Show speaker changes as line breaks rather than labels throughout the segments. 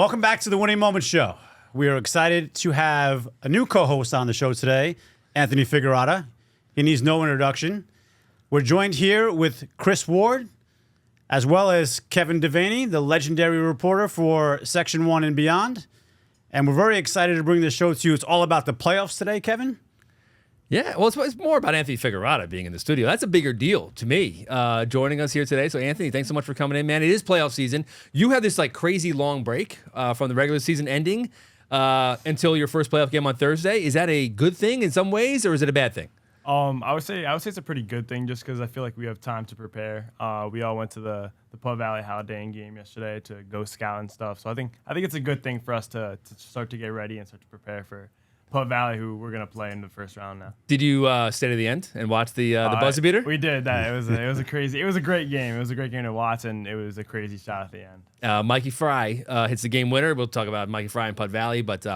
Welcome back to the Winning Moments Show. We are excited to have a new co-host on the show today, Anthony Ficarrotta. He needs no introduction. We're joined here with Chris Ward, as well as Kevin Devaney, the legendary reporter for Section 1 and beyond. And we're very excited to bring this show to you. It's all about the playoffs today, Kevin.
Yeah, well, it's more about Anthony Ficarrotta being in the studio. That's a bigger deal to me, joining us here today. So, Anthony, thanks so much for coming in, man. It is playoff season. You have this like crazy long break from the regular season ending until your first playoff game on Thursday. Is that a good thing in some ways, or is it a bad thing?
I would say it's a pretty good thing, just because I feel like we have time to prepare. We all went to the Pub Valley Haldane game yesterday to go scout and stuff. So I think it's a good thing for us to start to get ready and start to prepare for Pub Valley, who we're gonna play in the first round now.
Did you stay to the end and watch the buzzer beater?
We did that. It was a great game. It was a great game to watch, and it was a crazy shot at the end.
Mikey Fry hits the game winner. We'll talk about Mikey Fry and Pub Valley, but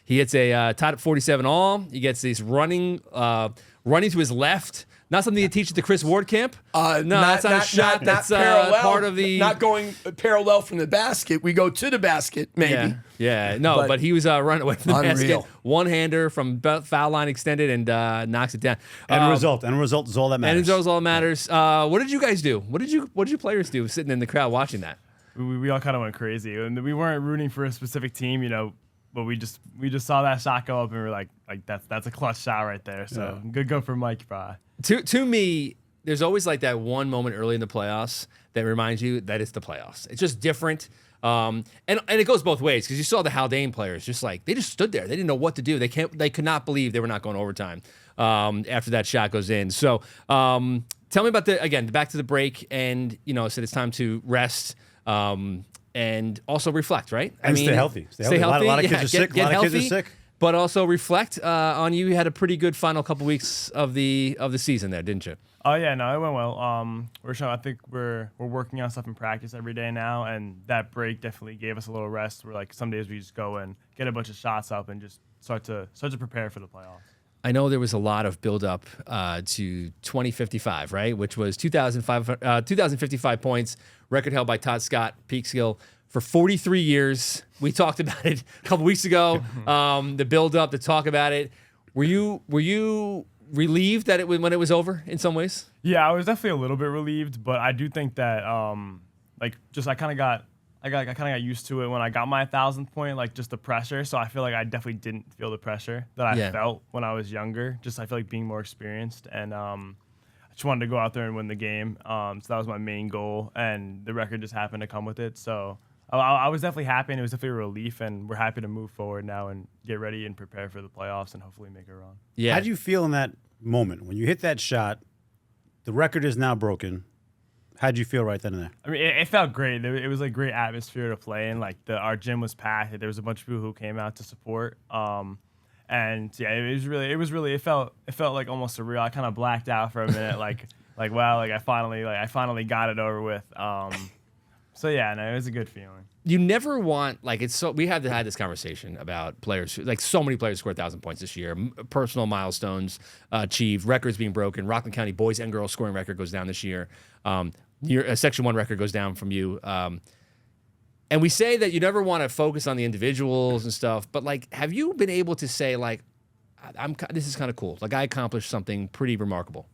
he hits a tied at 47 all. He gets this running to his left. Not something you teach at the Chris Ward camp.
No,
that's not a shot. That's
parallel,
part of the
not going parallel from the basket. We go to the basket, maybe.
Yeah. No, but he was running away from the
Unreal.
basket. One-hander from foul line extended and knocks it down.
End result is all that matters.
End result is all that matters. What did you guys do? What did you players do sitting in the crowd watching that?
We all kind of went crazy, and we weren't rooting for a specific team, but we just saw that shot go up, and we were like that's a clutch shot right there. So good go for Mike Fry.
To me, there's always like that one moment early in the playoffs that reminds you that it's the playoffs. It's just different. And it goes both ways, because you saw the Haldane players they just stood there. They didn't know what to do. They could not believe they were not going overtime after that shot goes in. So tell me about back to the break, and said it's time to rest. And also reflect, right?
Stay healthy. Stay healthy. A lot of kids are sick.
Get healthy, but also reflect on you. You had a pretty good final couple weeks of the season there, didn't you?
Oh yeah, no, it went well. I think we're working on stuff in practice every day now, and that break definitely gave us a little rest. Where like some days we just go and get a bunch of shots up and just start to prepare for the playoffs.
I know there was a lot of build-up to 2055, right? Which was 2,055 points, record held by Todd Scott, Peekskill, for 43 years. We talked about it a couple weeks ago, the build-up, the talk about it. Were you relieved that when it was over in some ways?
Yeah, I was definitely a little bit relieved, but I do think that I kind of got used to it when I got my 1,000th point, like just the pressure. So I feel like I definitely didn't feel the pressure that I felt when I was younger. Just I feel like being more experienced, and I just wanted to go out there and win the game. So that was my main goal, and the record just happened to come with it. So I was definitely happy, and it was definitely a relief, and we're happy to move forward now and get ready and prepare for the playoffs and hopefully make a run.
Yeah.
How do you feel in that moment when you hit that shot? The record is now broken. How'd you feel right then and there?
I mean, it felt great. It was a great atmosphere to play in. Like our gym was packed. There was a bunch of people who came out to support. And yeah, it felt like almost surreal. I kind of blacked out for a minute. like wow, I finally got it over with. So yeah, no, it was a good feeling.
You never want we had this conversation about players so many players scored 1,000 points this year, personal milestones achieved, records being broken. Rockland County boys and girls scoring record goes down this year. Your Section 1 record goes down from you. And we say that you never want to focus on the individuals and stuff, but have you been able to say this is kind of cool. I accomplished something pretty remarkable.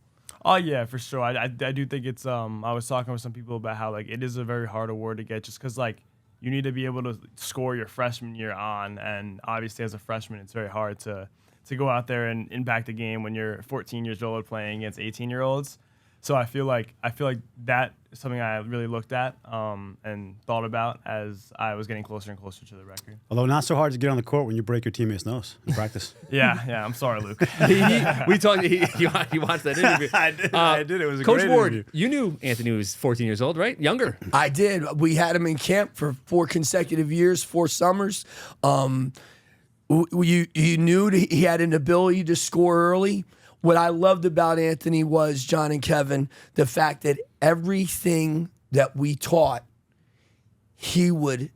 Oh yeah, for sure. I do think it's I was talking with some people about how it is a very hard award to get, just because you need to be able to score your freshman year on, and obviously as a freshman it's very hard to go out there and impact the game when you're 14 years old playing against 18-year-olds. So I feel like that is something I really looked at and thought about as I was getting closer and closer to the record.
Although not so hard to get on the court when you break your teammate's nose in practice.
Yeah. I'm sorry, Luke.
We talked. You watched that interview.
I did. It was a
Coach
great
Ward,
interview.
you knew Anthony was 14 years old, right? Younger.
I did. We had him in camp for 4 consecutive years, 4 summers. You knew that he had an ability to score early. What I loved about Anthony was, John and Kevin, the fact that everything that we taught, he would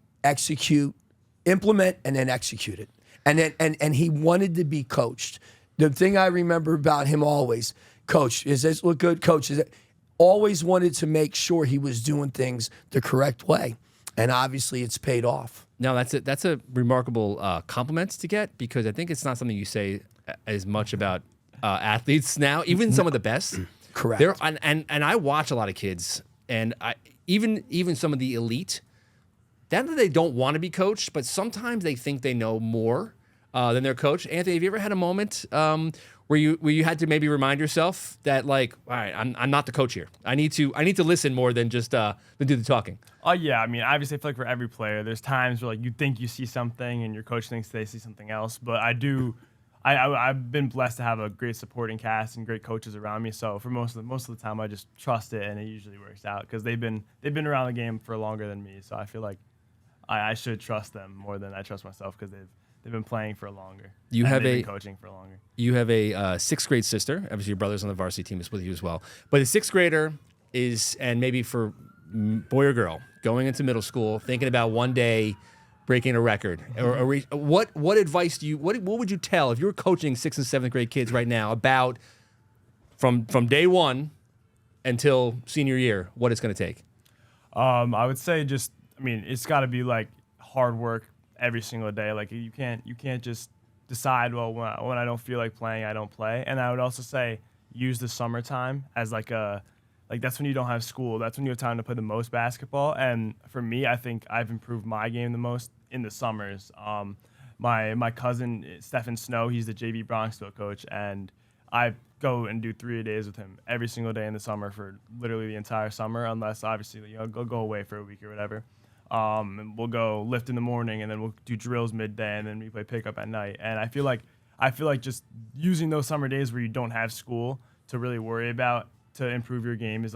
implement, and then execute it. And he wanted to be coached. The thing I remember about him always, Coach, does this look good? Coach, always wanted to make sure he was doing things the correct way. And obviously it's paid off.
No, that's a remarkable compliment to get, because I think it's not something you say as much about athletes now, even some of the best.
Correct.
And I watch a lot of kids, and even some of the elite, that they don't want to be coached, but sometimes they think they know more than their coach. Anthony, have you ever had a moment where you had to maybe remind yourself that, like, all right, I'm not the coach here. I need to listen more than just than do the talking.
Oh yeah, I mean, obviously, I feel like for every player, there's times where like you think you see something and your coach thinks they see something else. But I've been blessed to have a great supporting cast and great coaches around me. So for most of the time, I just trust it, and it usually works out because they've been around the game for longer than me. So I feel like I should trust them more than I trust myself because they've been playing for longer. They've been coaching for longer.
You have a sixth grade sister. Obviously, your brother's on the varsity team is with you as well. But a sixth grader is, and maybe for boy or girl, going into middle school, thinking about one day breaking a record. What advice what would you tell if you were coaching 6th and 7th grade kids right now about from day one until senior year, what it's going to take?
I would say it's got to be like hard work every single day. Like you can't just decide, well, when I don't feel like playing, I don't play. And I would also say use the summertime as that's when you don't have school. That's when you have time to play the most basketball. And for me, I think I've improved my game the most in the summers. My cousin, Stephen Snow, he's the JV Bronxville coach, and I go and do 3-a-days with him every single day in the summer for literally the entire summer, unless obviously go away for a week or whatever. And we'll go lift in the morning, and then we'll do drills midday, and then we play pickup at night. And I feel like just using those summer days where you don't have school to really worry about to improve your game is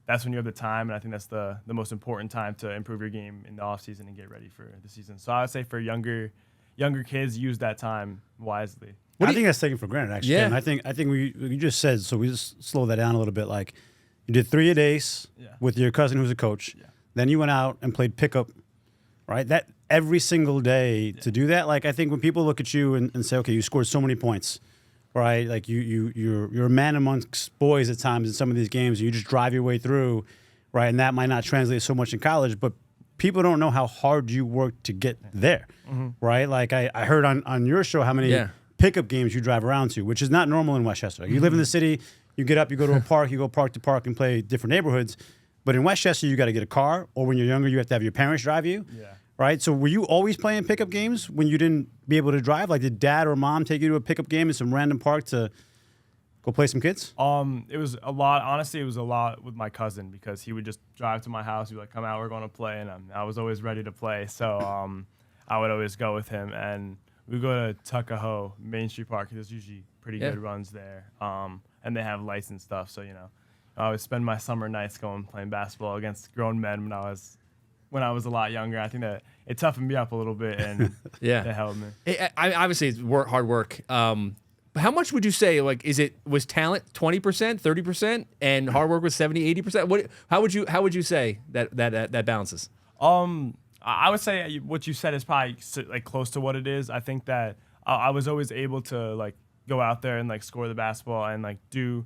that's when you have the time, and I think that's the most important time to improve your game in the off season and get ready for the season. So I would say for younger kids, use that time wisely.
I think that's taken for granted, actually.
Yeah.
And I think we just said, so we just slow that down a little bit. Like, you did 3-a-days with your cousin who's a coach. Yeah. Then you went out and played pickup, right? That every single day to do that. Like, I think when people look at you and say, okay, you scored so many points, right? Like you're a man amongst boys at times in some of these games. You just drive your way through, right? And that might not translate so much in college, but people don't know how hard you work to get there, right? Like I heard on your show how many pickup games you drive around to, which is not normal in Westchester. You live in the city, you get up, you go to a park, you go park to park and play different neighborhoods. But in Westchester, you got to get a car, or when you're younger, you have to have your parents drive you. Yeah. Right? So were you always playing pickup games when you didn't be able to drive? Like, did dad or mom take you to a pickup game in some random park to go play some kids?
It was a lot. Honestly, it was a lot with my cousin because he would just drive to my house. He'd be like, come out, we're going to play. And I was always ready to play. So I would always go with him. And we go to Tuckahoe, Main Street Park. There's usually pretty good runs there. And they have lights and stuff. So, I would spend my summer nights playing basketball against grown men when I was a lot younger. I think that it toughened me up a little bit, and it helped me.
Obviously, it's hard work. But how much would you say, like, was talent 20%, 30%, and hard work was 70, 80%? How would you say that balances?
I would say what you said is probably like close to what it is. I think that I was always able to go out there and score the basketball and do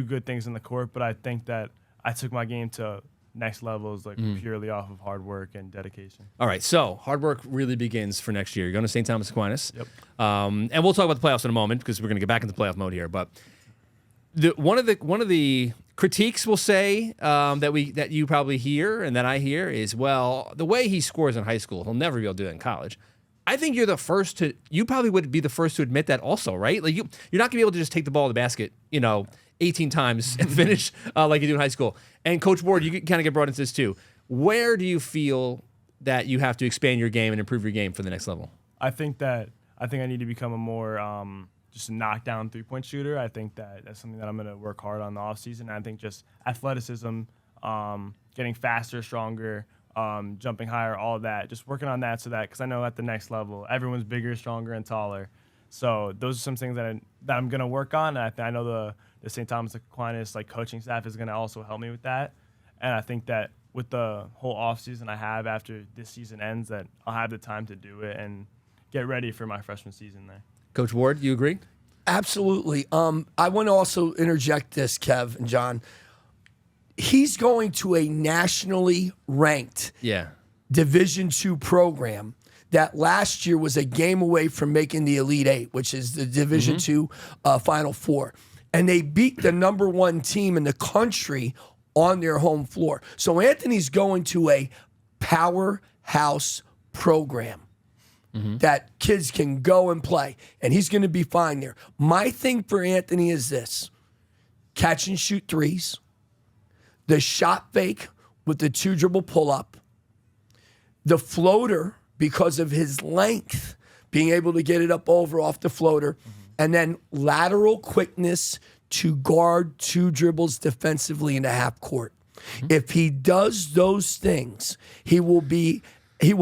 good things in the court, but I think that I took my game to next levels purely off of hard work and dedication.
All right, so hard work really begins for next year. You're going to St. Thomas Aquinas.
Yep.
And we'll talk about the playoffs in a moment because we're going to get back into playoff mode here. But one of the critiques we'll say that you probably hear and that I hear is, well, the way he scores in high school, he'll never be able to do it in college. I think you probably would be the first to admit that also, right? Like you're not going to be able to just take the ball to the basket, 18 times and finish like you do in high school. And Coach Ward, you kind of get brought into this too. Where do you feel that you have to expand your game and improve your game for the next level?
I think I need to become a more just a knockdown 3-point shooter. I think that's something that I'm going to work hard on in the offseason. I think just athleticism, getting faster, stronger, jumping higher, all of that. Just working on that because I know at the next level, everyone's bigger, stronger, and taller. So those are some things that I'm going to work on. And I know the St. Thomas Aquinas coaching staff is going to also help me with that. And I think that with the whole offseason I have after this season ends, that I'll have the time to do it and get ready for my freshman season there.
Coach Ward, you agree?
Absolutely. I want to also interject this, Kev and John. He's going to a nationally ranked Division II program that last year was a game away from making the Elite Eight, which is the Division II Final Four. And they beat the number 1 team in the country on their home floor. So Anthony's going to a powerhouse program that kids can go and play, and he's going to be fine there. My thing for Anthony is this: catch and shoot threes, the shot fake with the 2 dribble pull up, the floater because of his length, being able to get it up over off the floater, and then lateral quickness to guard 2 dribbles defensively in the half court. If he does those things, he will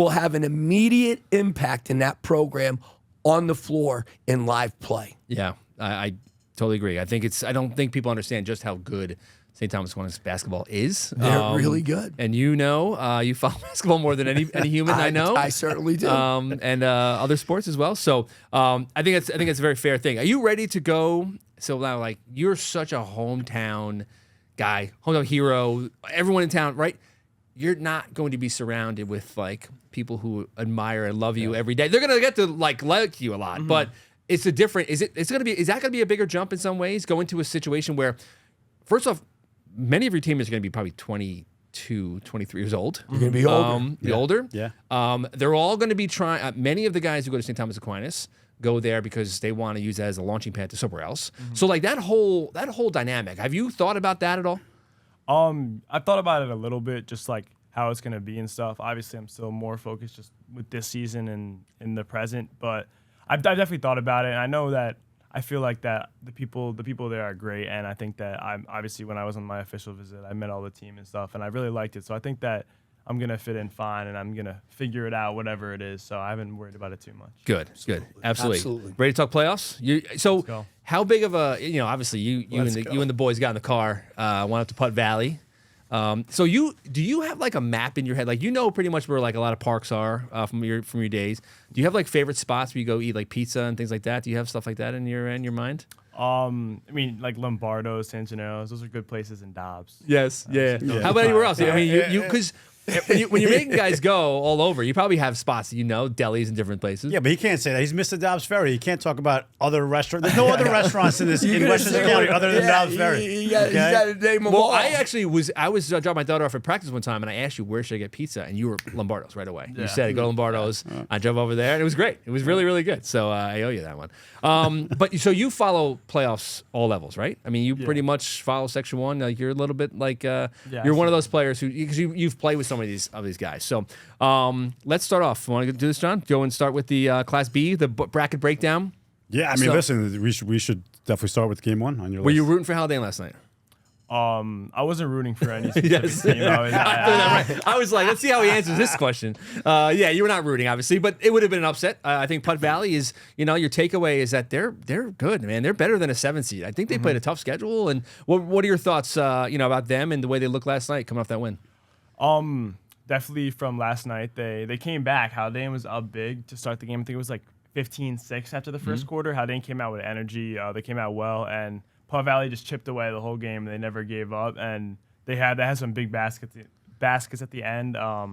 have an immediate impact in that program on the floor in live play.
Yeah, I totally agree. I don't think people understand just how good St. Thomas Aquinas basketball is.
They're really good.
And you follow basketball more than any human I know.
I certainly do.
And other sports as well. So I think it's a very fair thing. Are you ready to go? So now, like, you're such a hometown guy, hometown hero, everyone in town, right? You're not going to be surrounded with like people who admire and love you every day. They're going to get to like you a lot, but it's a different. Is that going to be a bigger jump in some ways? Go into a situation where, first off, many of your teammates are going to be probably 22, 23 years old.
You're going to be older.
Older.
Yeah.
They're all going to be trying. Many of the guys who go to St. Thomas Aquinas go there because they want to use that as a launching pad to somewhere else. So like that whole dynamic. Have you thought about that at all?
I thought about it a little bit, just like how it's gonna be and stuff. Obviously, I'm still more focused just with this season and in the present, but I've definitely thought about it, and I know that I feel like that the people there are great, and I think that I'm obviously when I was on my official visit, I met all the team and stuff, and I really liked it. So I think that I'm gonna fit in fine, and I'm gonna figure it out, whatever it is. So I haven't worried about it too much.
Good. Absolutely. Ready to talk playoffs? So how big of a obviously you and the boys got in the car, went up to Putt Valley. So do you have like a map in your head? Like pretty much where like a lot of parks are from your days. Do you have like favorite spots where you go eat like pizza and things like that? Do you have stuff like that in your mind?
I mean, like Lombardo, San Gennaro's, those are good places in Dobbs.
Yes, yeah. How about anywhere else? I mean, because when you're making guys go all over, you probably have spots, delis in different places.
Yeah, but he can't say that. He's Mr. Dobbs Ferry. He can't talk about other restaurants. There's no other restaurants in Westchester County other than Dobbs Ferry.
You got to name them all.
I actually was dropping my daughter off at practice one time, and I asked you, where should I get pizza? And you were Lombardo's right away. You said, go to Lombardo's. I drove over there, and it was great. It was really, really good. So I owe you that one. But so you follow playoffs all levels, right? I mean, you pretty much follow Section 1. Like you're a little bit like you're one of those players who, because you've played with some of these guys. So let's start off. Want to do this, John? Go and start with the Class B, the bracket breakdown.
Yeah, I mean, listen, we should definitely start with game 1 on your list.
Were you rooting for Haldane last night?
I wasn't rooting for any specific team.
I was like, let's see how he answers this question. Yeah, you were not rooting, obviously, but it would have been an upset. I think Putt Valley is, your takeaway is that they're good, man. They're better than a 7 seed. I think they played a tough schedule. And what are your thoughts, about them and the way they looked last night coming off that win?
Definitely from last night, they came back. Haldane was up big to start the game. I think it was like 15-6 after the first quarter. Haldane came out with energy. They came out well, and Putt Valley just chipped away the whole game. And they never gave up, and they had some big baskets at the end. I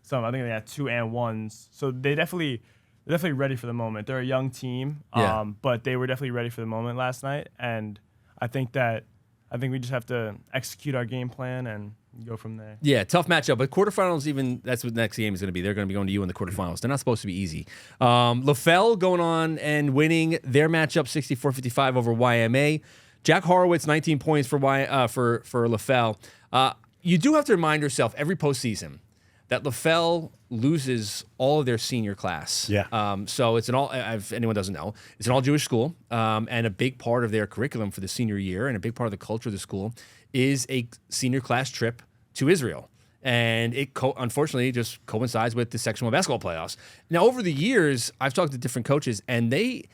think they had 2 and 1s. So they're definitely ready for the moment. They're a young team, but they were definitely ready for the moment last night. And I think we just have to execute our game plan and go from there. Yeah,
tough matchup. But quarterfinals, that's what the next game is going to be. They're going to be going to you in the quarterfinals. They're not supposed to be easy. LaFell going on and winning their matchup 64-55 over YMA. Jack Horowitz, 19 points for LaFell. You do have to remind yourself every postseason that LaFell loses all of their senior class.
Yeah.
So it's if anyone doesn't know, it's an all-Jewish school, and a big part of their curriculum for the senior year and a big part of the culture of the school is a senior class trip to Israel. And it unfortunately just coincides with the Section 1 basketball playoffs. Now, over the years, I've talked to different coaches, and they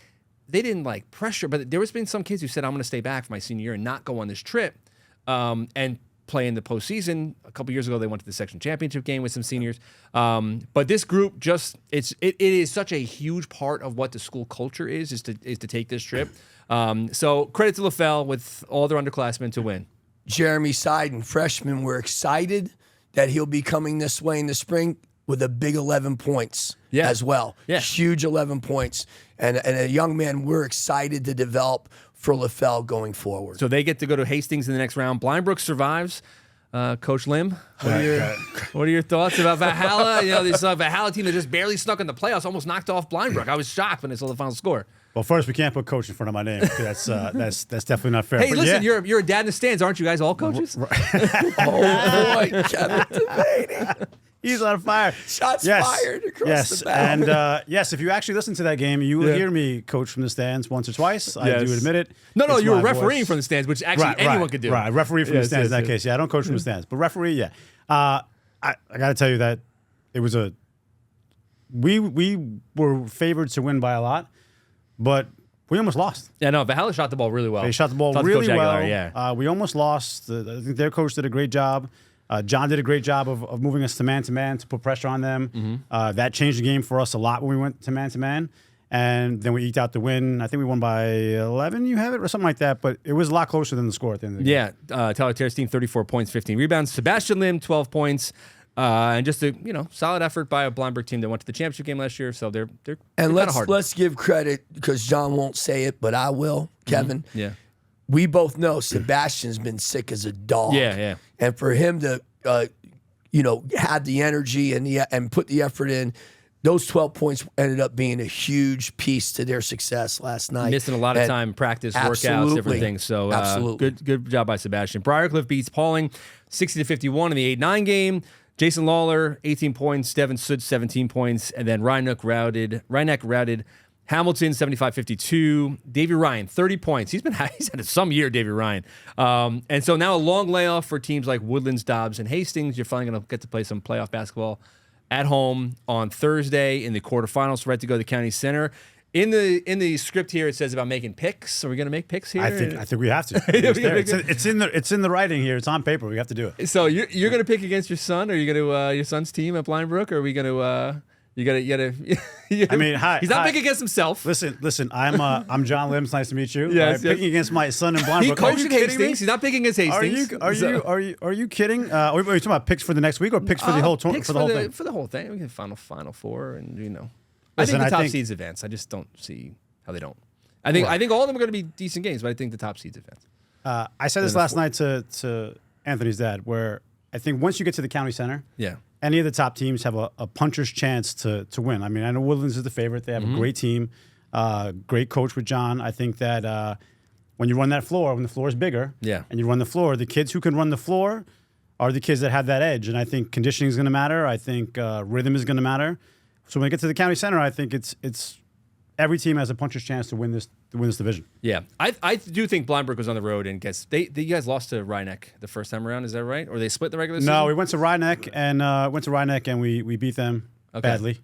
didn't like pressure, but there has been some kids who said, I'm going to stay back for my senior year and not go on this trip and play in the postseason. A couple years ago, they went to the section championship game with some seniors. But this group it is such a huge part of what the school culture is to take this trip. So credit to LaFell with all their underclassmen to win.
Jeremy Seiden, freshman, we're excited that he'll be coming this way in the spring. with a big 11 points as well.
Yeah.
Huge 11 points. And a young man we're excited to develop for LaFell going forward.
So they get to go to Hastings in the next round. Blindbrook survives. Coach Lim, what are your thoughts about Valhalla? This Valhalla team that just barely snuck in the playoffs, almost knocked off Blindbrook. I was shocked when they saw the final score.
Well, first, we can't put coach in front of my name. That's definitely not fair.
Hey,
But
listen, you're a dad in the stands, aren't you guys all coaches?
Oh, boy, Kevin Devaney.
He's on fire.
Shots fired across the bow.
And yes, if you actually listen to that game, you will hear me coach from the stands once or twice. I do admit it.
No,
It's
you were
my
refereeing
voice.
from the stands, which actually anyone could do.
Right, referee from the stands in that case. Yeah, I don't coach from the stands, but referee, yeah. I got to tell you that it was we were favored to win by a lot, but we almost lost.
Yeah, no, Valhalla shot the ball really well.
They shot the ball
Talked to
really
Coach
well.
Aguilar,
We almost lost. I think their coach did a great job. John did a great job of moving us to man to put pressure on them. That changed the game for us a lot when we went to man. And then we eked out the win. I think we won by 11, you have it, or something like that. But it was a lot closer than the score at the end of the game.
Yeah, Tyler Terstein, 34 points, 15 rebounds. Sebastian Lim, 12 points. And just a solid effort by a Blindbrook team that went to the championship game last year. So they're
And
hard.
let's give credit, because John won't say it, but I will, Kevin.
Yeah.
We both know Sebastian's been sick as a dog.
Yeah.
And for him to, had the energy and put the effort in, those 12 points ended up being a huge piece to their success last night.
Missing a lot of time, practice, workouts, different things. So good job by Sebastian. Briarcliff beats Pauling 60-51 in the 8-9 game. Jason Lawler, 18 points. Devin Soot, 17 points. And then Rhinebeck routed Hamilton, 75-52. Davey Ryan, 30 points. He's had some year, Davey Ryan. And so now a long layoff for teams like Woodlands, Dobbs, and Hastings. You're finally going to get to play some playoff basketball at home on Thursday in the quarterfinals. So right to go to the county center. In the script here, it says about making picks. Are we going to make picks here?
I think we have to. It's in the writing here. It's on paper. We have to do it.
So you're going to pick against your son? Are you going to your son's team at Blindbrook? Or are we going to? You gotta.
I mean,
he's not picking against himself.
Listen. I'm John Limbs. Nice to meet you.
Yes.
Picking against my son in Blindbrook.
He coached
Are
at
you kidding
Hastings.
me?
He's not picking against Hastings.
Are you kidding? Are you talking about picks for the next week or picks for the whole tournament?
Picks
for the whole thing?
For the whole thing. We can final four, and
Listen,
I think the top seeds advance. I just don't see how they don't. I think all of them are going to be decent games, but I think the top seeds advance.
I said this last night to Anthony's dad, where I think once you get to the county center, any of the top teams have a puncher's chance to win. I mean, I know Woodlands is the favorite. They have a great team, great coach with John. I think that when you run that floor, when the floor is bigger, and you run the floor, the kids who can run the floor are the kids that have that edge. And I think conditioning is going to matter. I think rhythm is going to matter. So when we get to the county center, I think it's every team has a puncher's chance to win this division. Yeah,
I do think Blindbrook was on the road and you guys lost to Rhinebeck the first time around. Is that right? Or they split the regular season?
No, we went to Rhinebeck and we beat them badly,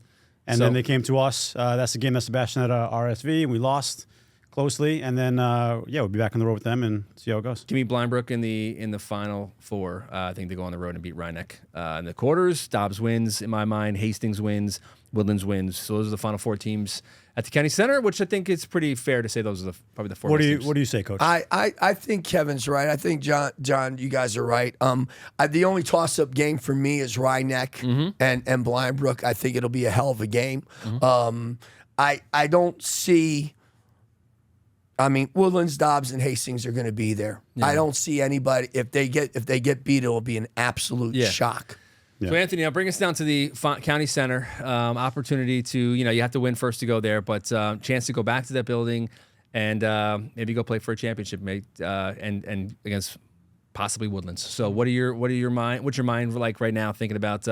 and then they came to us. That's the game that Sebastian had RSV, and we lost closely. And then we'll be back on the road with them and see how it goes.
Give me Blindbrook in the final four. I think they go on the road and beat Rhinebeck in the quarters. Dobbs wins in my mind. Hastings wins. Woodlands wins. So those are the final four teams at the county center, which I think it's pretty fair to say those are probably the four.
What do you say, Coach?
I think Kevin's right. I think John, you guys are right. The only toss-up game for me is Rhinebeck and Blindbrook. I think it'll be a hell of a game. I don't see. I mean, Woodlands, Dobbs, and Hastings are going to be there. Yeah. I don't see anybody. If they get beat, it'll be an absolute shock.
Yeah. So, Anthony, now bring us down to the county center. Opportunity to, you have to win first to go there, but chance to go back to that building and maybe go play for a championship, and against possibly Woodlands. So, what's your mind like right now, thinking about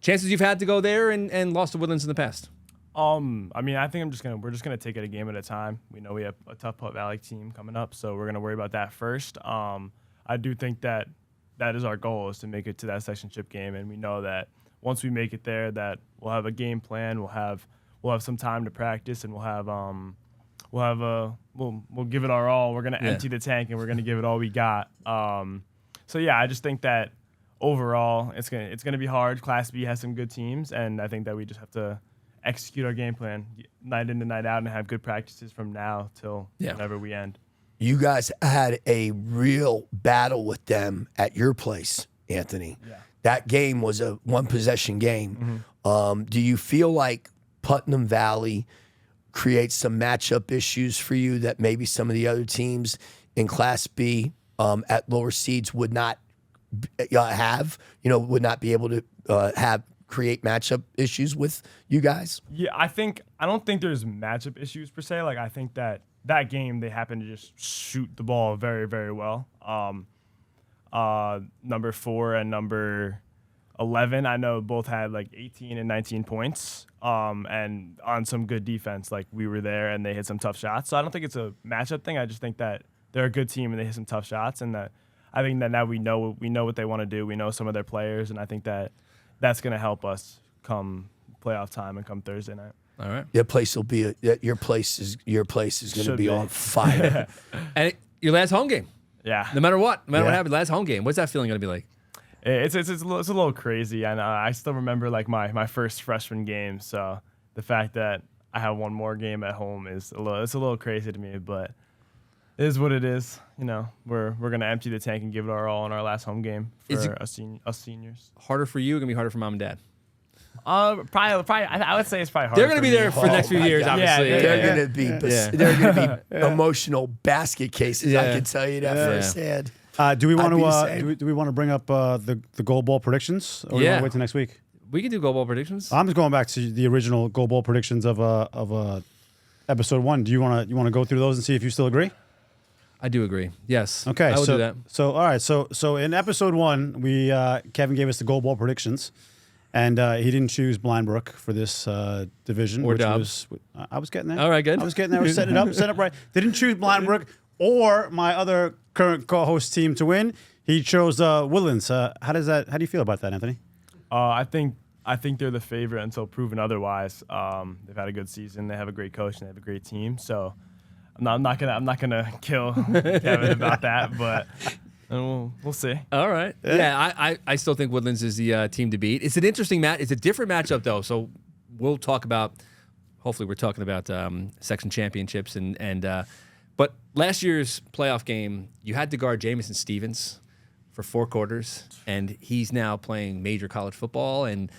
chances you've had to go there and lost to Woodlands in the past?
I mean, I think we're just gonna take it a game at a time. We know we have a tough Putt Valley team coming up, so we're gonna worry about that first. I do think that is our goal, is to make it to that section chip game, and we know that once we make it there, that we'll have a game plan, we'll have some time to practice, and we'll give it our all. We're gonna empty the tank, and we're gonna give it all we got. I just think that overall it's gonna be hard. Class B has some good teams, and I think that we just have to execute our game plan night in and night out and have good practices from now till whenever we end.
You guys had a real battle with them at your place Anthony.
Yeah.
That game was a one-possession game. Do you feel like Putnam Valley creates some matchup issues for you that maybe some of the other teams in Class B at lower seeds would not have? Would not be able to create matchup issues with you guys?
Yeah, I don't think there's matchup issues per se. Like I think that game they happened to just shoot the ball very, very well. Number 4 and number 11, I know both had like 18 and 19 points. And on some good defense, like we were there and they hit some tough shots. So I don't think it's a matchup thing. I just think that they're a good team and they hit some tough shots, and that I think that now we know what they want to do. We know some of their players, and I think that that's going to help us come playoff time and come Thursday night.
All right.
Your place will be your place is going to be on fire.
And your last home game.
Yeah.
No matter what happens, last home game. What's that feeling going to be like?
It's a little crazy, and I still remember like my first freshman game. So the fact that I have one more game at home it's a little crazy to me, but it is what it is. We're gonna empty the tank and give it our all in our last home game for us seniors.
Harder for you? Or gonna be harder for mom and dad?
Probably. I would say it's probably harder.
They're gonna be there for the next few years, obviously.
They're gonna be emotional basket cases. I can tell you that firsthand.
Do we want to bring up the goal ball predictions, or do you want to wait till next week?
We can do goal ball predictions.
I'm just going back to the original goal ball predictions of episode 1. Do you want to go through those and see if you still agree?
I do agree. Yes.
Okay.
I will do that.
So all right. So in episode 1, we Kevin gave us the goal ball predictions, and he didn't choose Blindbrook for this division.
Or
which
Dobbs.
I was getting there.
All right, good.
I was getting there. We're setting it up right. They didn't choose Blindbrook or my other current co-host team to win. He chose Woodlands. How do you feel about that, Anthony?
I think they're the favorite until proven otherwise. They've had a good season. They have a great coach and they have a great team. So I'm not gonna kill Kevin about that, but we'll see.
All right. Yeah, I still think Woodlands is the team to beat. It's an interesting match. It's a different matchup though. So we'll talk about. Hopefully, we're talking about section championships but last year's playoff game, you had to guard Jamison Stevens for 4 quarters, and he's now playing major college football, and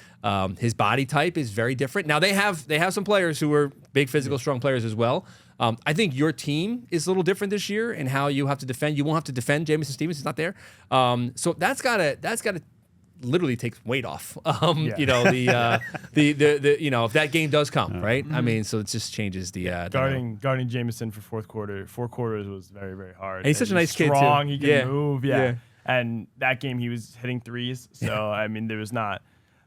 his body type is very different. Now they have some players who are big, physical, strong players as well. I think your team is a little different this year in how you have to defend. You won't have to defend Jamison Stevens; he's not there. So that's gotta literally take weight off. The if that game does come, right? I mean, so it just changes the
guarding Jamison for 4 quarters was very, very hard.
And he's such a nice
strong,
kid too.
He can move, And that game he was hitting threes. So I mean, there's not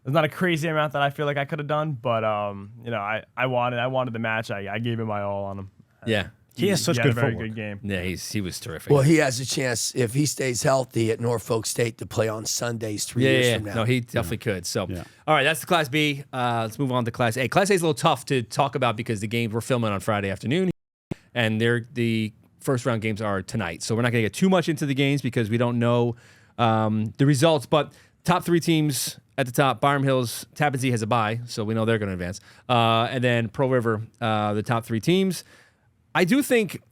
a crazy amount that I feel like I could have done, but I wanted the match. I gave it my all on him.
Yeah.
He has such
good
good
very
footwork.
good game.
Yeah, he was terrific.
Well, he has a chance if he stays healthy at Norfolk State to play on Sundays 3 years from now.
No, he definitely could. So, all right, that's the Class B. Let's move on to Class A. Class A is a little tough to talk about because the games we're filming on Friday afternoon, and the first round games are tonight. So we're not going to get too much into the games because we don't know the results. But top 3 teams at the top: Byram Hills, Tappan Zee has a bye, so we know they're going to advance. And then Pearl River, the top 3 teams. I do think.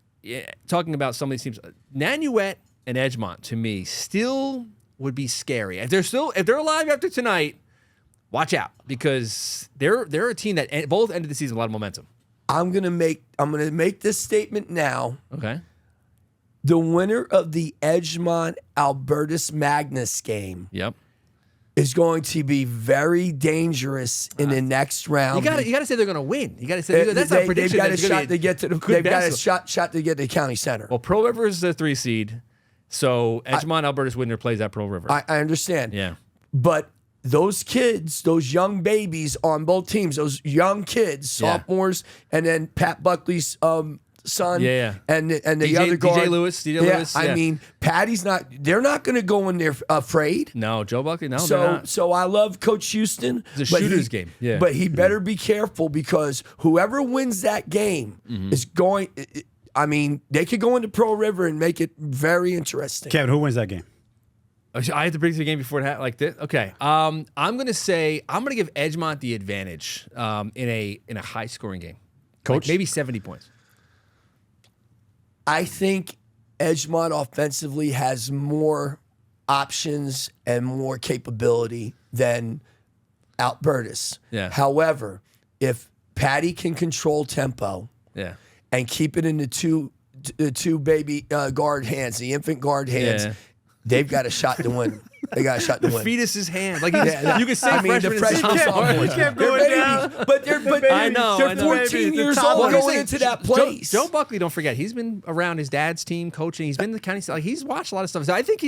Talking about some of these teams, Nanuet and Edgemont to me still would be scary. If they're alive after tonight, watch out because they're a team that both ended the season with a lot of momentum.
I'm gonna make this statement now.
Okay.
The winner of the Edgemont Albertus Magnus game.
Yep.
Is going to be very dangerous in the next round.
You got to say they're going to win. You got to say that's not a prediction.
They've got a shot to get to the county center.
Well, Pearl River is the 3 seed, so Edgemont Albertus winner plays at Pearl River.
I understand.
Yeah,
but those kids, those young babies on both teams, those young kids, sophomores, and then Pat Buckley's son, and the other guard,
DJ Lewis.
I mean, Patty's not. They're not going to go in there afraid.
No, Joe Buckley. No,
so
they're not.
So I love Coach Houston.
It's a shooter's game. Yeah,
but he better be careful because whoever wins that game is going. I mean, they could go into Pearl River and make it very interesting.
Kevin, who wins that game?
I have to predict the game before it like this. Okay, I'm going to give Edgemont the advantage in a high scoring game.
Coach,
maybe 70 points.
I think Edgemont offensively has more options and more capability than Albertus.
Yeah.
However, if Patty can control tempo and keep it in the two baby guard hands, the infant guard hands, they've got a shot to win. They got a shot to win.
Fetus's hand. Like you can say
the freshman sophomore.
You can't go down.
But they're
I know.
They're 14 years old going into that place.
Joe Buckley, don't forget, he's been around his dad's team coaching. He's been in the county. Like he's watched a lot of stuff. So I think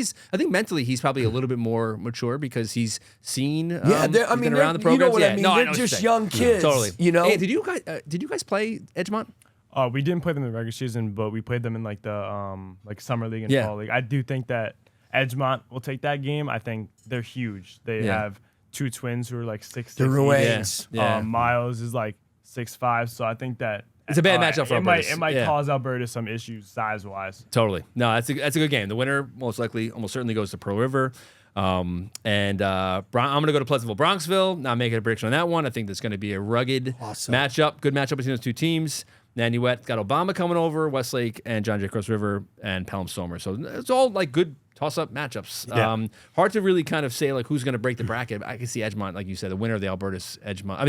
mentally he's probably a little bit more mature because he's seen. Been around the program.
You know what I mean?
No,
they're just young kids.
Totally.
You know.
Hey, did you guys play Edgemont?
We didn't play them in the regular season, but we played them in like the summer league and fall league. I do think that Edgemont will take that game. I think they're huge. They have two twins who are like 6'6".
The Ruanes.
Miles is like 6'5", so I think that
it's a bad matchup for Albertus.
It might cause Albertus some issues size-wise.
Totally. No, that's a good game. The winner almost certainly goes to Pearl River. I'm going to go to Pleasantville, Bronxville. Not making a prediction on that one. I think that's going to be a rugged matchup. Good matchup between those two teams. Nanuet got Obama coming over, Westlake, and John Jay Cross River, and Pelham Somer. So it's all like good toss-up matchups.
Yeah.
Hard to really kind of say like who's going to break the bracket. I can see Edgemont, like you said, the winner of the Albertus Edgemont.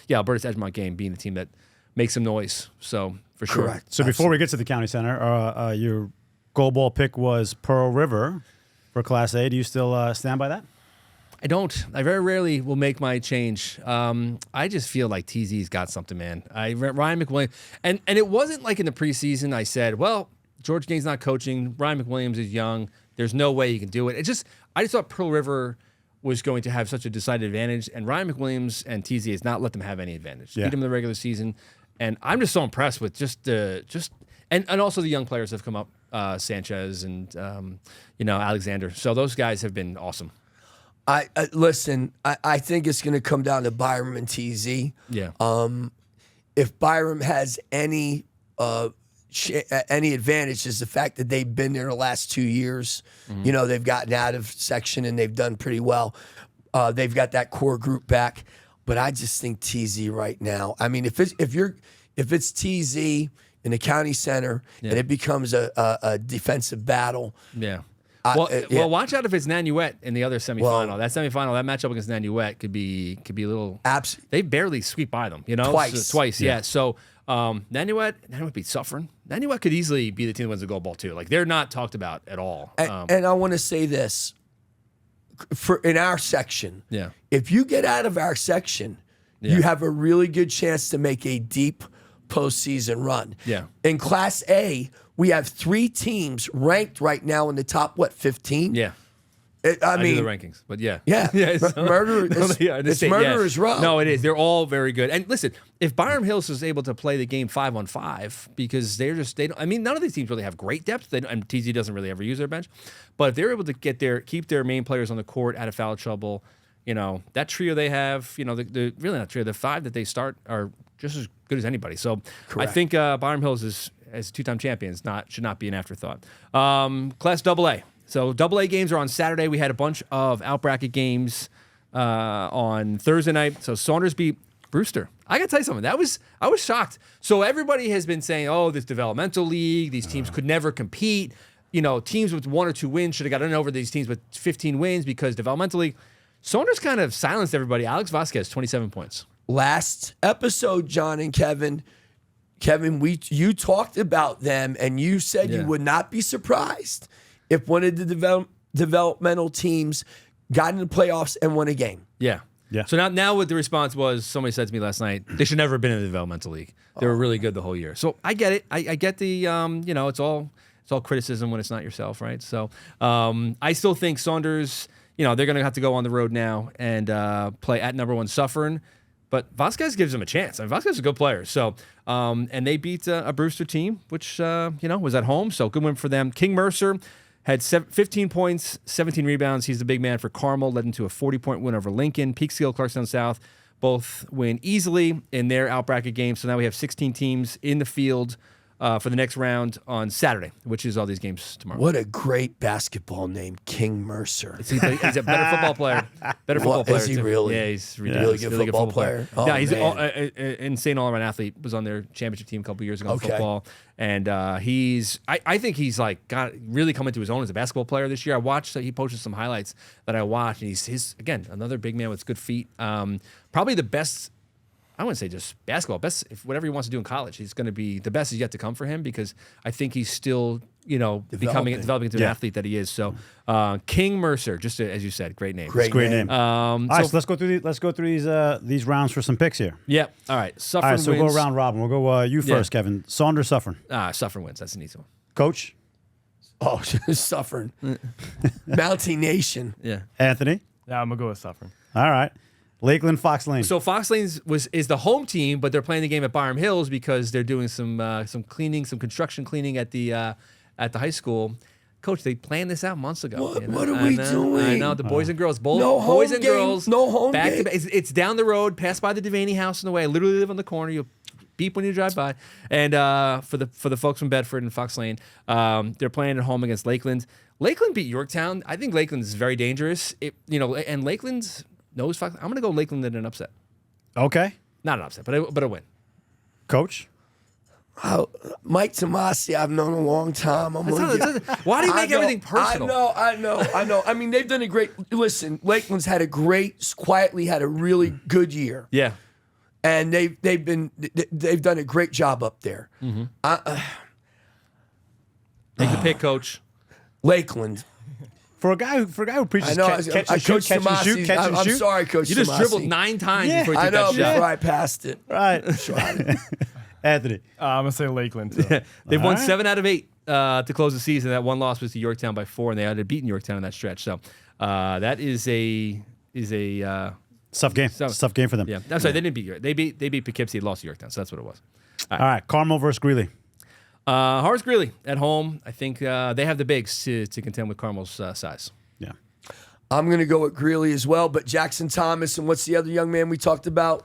Albertus Edgemont game being the team that makes some noise. So for sure.
Correct.
So before we get to the county center, your goal ball pick was Pearl River for Class A. Do you still stand by that?
I don't. I very rarely will make my change. I just feel like TZ's got something, man. Ryan McWilliams, and it wasn't like in the preseason I said, well, George Gaines not coaching. Ryan McWilliams is young. There's no way he can do it. I just thought Pearl River was going to have such a decided advantage, and Ryan McWilliams and TZ has not let them have any advantage. Beat them in the regular season, and I'm just so impressed with and also the young players have come up, Sanchez and Alexander. So those guys have been awesome.
Listen. I think it's going to come down to Byram and TZ.
Yeah.
If Byram has any advantage, is the fact that they've been there the last 2 years.
Mm-hmm.
You know, they've gotten out of section and they've done pretty well. They've got that core group back. But I just think TZ right now. I mean, if it's TZ in the county center and it becomes a defensive battle.
Yeah. Well, watch out if it's Nanuet in the other semifinal. That matchup against Nanuet could be a little.
Absolutely.
They barely squeak by them, twice. Yeah. So Nanuet beat Suffern. Nanuet could easily be the team that wins the gold ball too. Like they're not talked about at all.
And I want to say this in our section.
Yeah.
If you get out of our section, you have a really good chance to make a deep postseason run.
Yeah.
In Class A, we have 3 teams ranked right now in the top 15.
Yeah.
I mean
do the rankings, but yeah.
Murder. It's murderer's row.
No, it is. They're all very good. And listen, if Byram Hills is able to play the game 5-on-5, because they don't. I mean, none of these teams really have great depth. And TZ doesn't really ever use their bench, but if they're able to keep their main players on the court out of foul trouble, that trio they have, the really not trio. The 5 that they start are just as good as anybody. So
Correct.
I think Byram Hills as 2-time champions should not be an afterthought. Class AA. So AA games are on Saturday. We had a bunch of out-bracket games on Thursday night. So Saunders beat Brewster. I got to tell you something. I was shocked. So everybody has been saying, oh, this developmental league, these teams could never compete. Teams with 1 or 2 wins should have gotten over these teams with 15 wins because developmental league. Saunders kind of silenced everybody. Alex Vasquez, 27 points.
Last episode, John and Kevin, you talked about them and you said you would not be surprised if one of the developmental teams got into the playoffs and won a game.
Yeah. Yeah. So now what the response was, somebody said to me last night, they should never have been in the developmental league. They were really good the whole year. So I get it. I get the, it's all criticism when it's not yourself, right? So I still think Saunders, they're going to have to go on the road now and play at number 1 Suffern. But Vasquez gives them a chance. I mean, Vasquez is a good player. So, and they beat a Brewster team, which, was at home. So good win for them. King Mercer had 15 points, 17 rebounds. He's the big man for Carmel, led into a 40-point win over Lincoln. Peekskill, Clarkstown South, both win easily in their out-bracket games. So now we have 16 teams in the field for the next round on Saturday, which is all these games tomorrow.
What a great basketball name, King Mercer.
He's a better football player. Better football player.
Is he
too.
really?
Yeah, he's
Really good football player. Oh,
yeah, he's
man.
an insane all-around athlete. Was on their championship team a couple years ago in
Okay.
football, and I think he's like got really come into his own as a basketball player this year. I watched he posted some highlights that I watched, and he's again another big man with good feet. Probably the best. I wouldn't say just basketball. Best, if whatever he wants to do in college, he's going to be the best is yet to come for him because I think he's still, developing into an athlete that he is. So, King Mercer, just as you said, great name.
Great
name. All right, so let's go through these rounds for some picks here.
Yeah. All right. Suffern
All right, so
wins.
we'll go round robin. We'll go you first, Kevin. Saunders, Suffern.
Suffern wins. That's an easy one.
Oh,
Coach.
Suffern. Mountie Nation.
Yeah.
Anthony.
Yeah, I'm gonna go with Suffern.
All right. Lakeland, Fox Lane.
So Fox Lane is the home team, but they're playing the game at Byram Hills because they're doing some cleaning, some construction cleaning at the high school. Coach, they planned this out months ago.
What are we doing?
I know the boys and girls, both
No
boys
home
and
game,
girls,
no home
back
game.
to back. It's down the road, pass by the Devaney house on the way. I literally live on the corner. You beep when you drive by. And for the folks from Bedford and Fox Lane, they're playing at home against Lakeland. Lakeland beat Yorktown. I think Lakeland is very dangerous. And Lakeland's knows Fox. I'm going to go Lakeland in an upset.
Okay.
Not an upset, but a win.
Coach.
Mike Tomasi, I've known a long time.
Why do you make everything personal?
I know. I mean, they've done a great. Listen, Lakeland's quietly had a really good year.
Yeah.
And they've done a great job up there.
Mm-hmm. Take the pick, Coach.
Lakeland.
For a guy who preaches
Coach
catch and shoot,
I'm sorry, Coach
You just
Tomasi.
dribbled 9 times before you
I
took
know,
that shot.
before I passed it.
Right. Anthony.
I'm gonna say Lakeland too.
They've won
right.
7 out of 8 to close the season. That one loss was to Yorktown by 4, and they had beaten Yorktown in that stretch. So that is a
Tough game. Tough game for them.
yeah. I'm sorry, they didn't beat Yorktown. They beat Poughkeepsie, lost to Yorktown. So that's what it was.
All right. Carmel versus Greeley.
Horace Greeley at home. I think they have the bigs to contend with Carmel's size.
Yeah.
I'm going to go with Greeley as well, but Jackson Thomas and what's the other young man we talked about?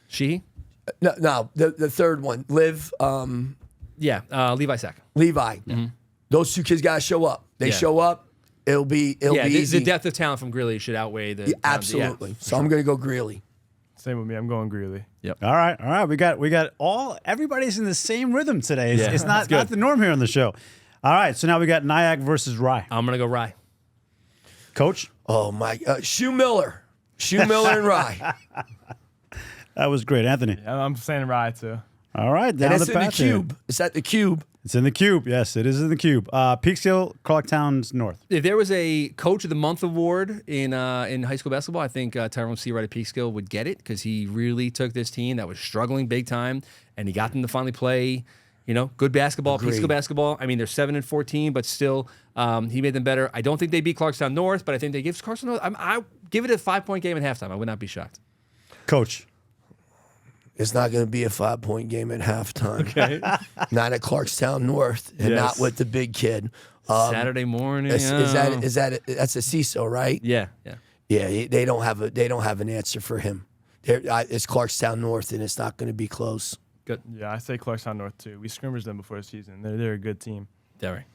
She?
No, the third one, Liv.
Yeah, Levi Sack.
Levi. Those two kids got to show up. They
Yeah.
show up, it'll be easy.
The depth of talent from Greeley should outweigh the
Absolutely. So I'm going to go Greeley.
Same with me. I'm going Greeley.
Yep.
All right. We got everybody's in the same rhythm today.
Yeah.
It's not the norm here on the show. All right. So now we got Nyack versus Rye.
I'm gonna go Rye.
Coach.
Oh my! Shoe Miller and Rye.
That was great, Anthony.
I'm saying Rye too.
All right.
And
Down
it's
the
in the
path here.
cube. It's at the cube.
It's in the cube. Yes, it is in the cube. Peekskill, Clarktown's North.
If there was a Coach of the Month award in high school basketball, I think Tyrone Seawright at Peekskill would get it because he really took this team that was struggling big time, and he got them to finally play, good basketball, Peekskill basketball. I mean, they're 7-14, but still, he made them better. I don't think they beat Clarkstown North, but I think they give Clarkstown North. I give it a 5-point game at halftime. I would not be shocked.
Coach.
It's not going to be a 5-point game at halftime.
Okay.
Not at Clarkstown North, and not with the big kid.
Saturday morning.
Is that that's a CISO, right?
Yeah.
Yeah. They don't have an answer for him. It's Clarkstown North, and it's not going to be close.
Good.
Yeah, I say Clarkstown North too. We scrimmaged them before the season. They're a good team.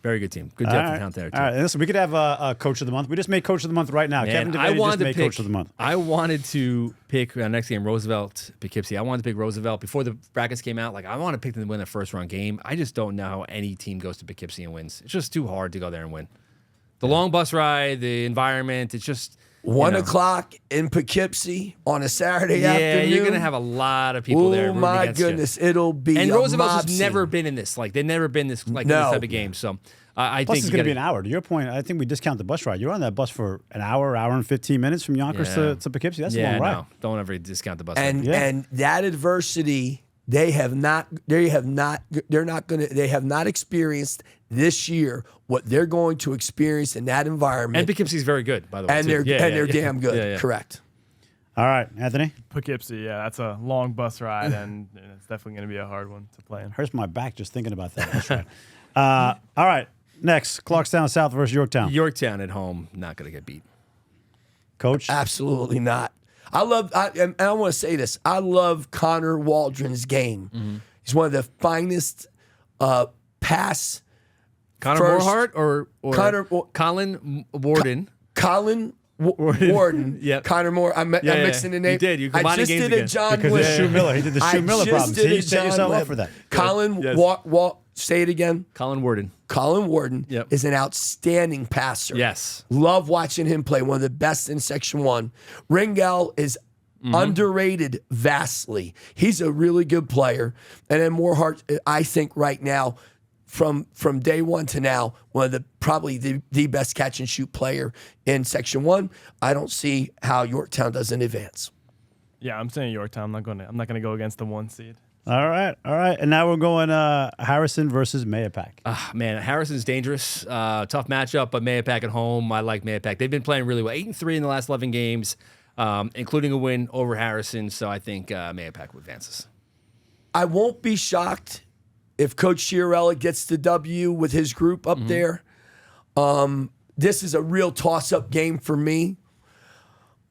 Very good team. Good depth of talent there too.
All right. Listen, we could have a Coach of the Month. We just made Coach of the Month right now.
Man,
Kevin Devaney just made Coach of the Month.
I wanted to pick next game Roosevelt, Poughkeepsie. I wanted to pick Roosevelt before the brackets came out. I want to pick them to win the first round game. I just don't know how any team goes to Poughkeepsie and wins. It's just too hard to go there and win. The long bus ride, the environment, it's just
1 o'clock in Poughkeepsie on a Saturday afternoon.
Yeah, you're gonna have a lot of people there.
Oh my goodness, it'll be.
And
a
Roosevelt's
mob
just
scene.
never been in this. They've never been this in this type of game. So I
Plus,
think
it's going to be an hour. To your point, I think we discount the bus ride. You're on that bus for an hour and 15 minutes from Yonkers to Poughkeepsie. That's a long ride.
No, don't ever discount the bus ride.
And that adversity they have not experienced this year what they're going to experience in that environment.
And Poughkeepsie's very good, by the way.
And they're damn good.
Yeah.
Correct.
All right, Anthony.
Poughkeepsie, yeah, that's a long bus ride, and it's definitely going to be a hard one to play in.
Hurts my back just thinking about that bus ride. All right, next, Clarkstown South versus Yorktown.
Yorktown at home, not going to get beat.
Coach.
Absolutely not. And I want to say this. I love Connor Waldron's game. He's one of the finest pass.
Connor
first-
Morhart or Colin Warden.
Colin Warden.
Yep.
Connor Moore. I'm mixing the name.
You did. You're
I
combining
just
games
did a
again.
John
Because
Webb.
of Shoe Miller. He did the Shoe Miller problem. See, you set yourself up for that.
Colin
Yes.
say it again.
Colin Warden.
Colin Warden
Yep.
is an outstanding passer.
Yes.
Love watching him play. One of the best in Section 1. Ringel is underrated vastly. He's a really good player. And then Morhart, I think right now, from day one to now, one of the probably the best catch and shoot player in Section 1. I don't see how Yorktown doesn't advance.
Yeah, I'm saying Yorktown. I'm not gonna go against the 1 seed.
All right. And now we're going Harrison versus Mayapack.
Man, Harrison's dangerous. Tough matchup, but Mayapack at home. I like Mayapack. They've been playing really well. 8-3 in the last 11 games, including a win over Harrison. So I think Mayapack advances.
I won't be shocked if Coach Chiarella gets the W with his group up there. This is a real toss-up game for me.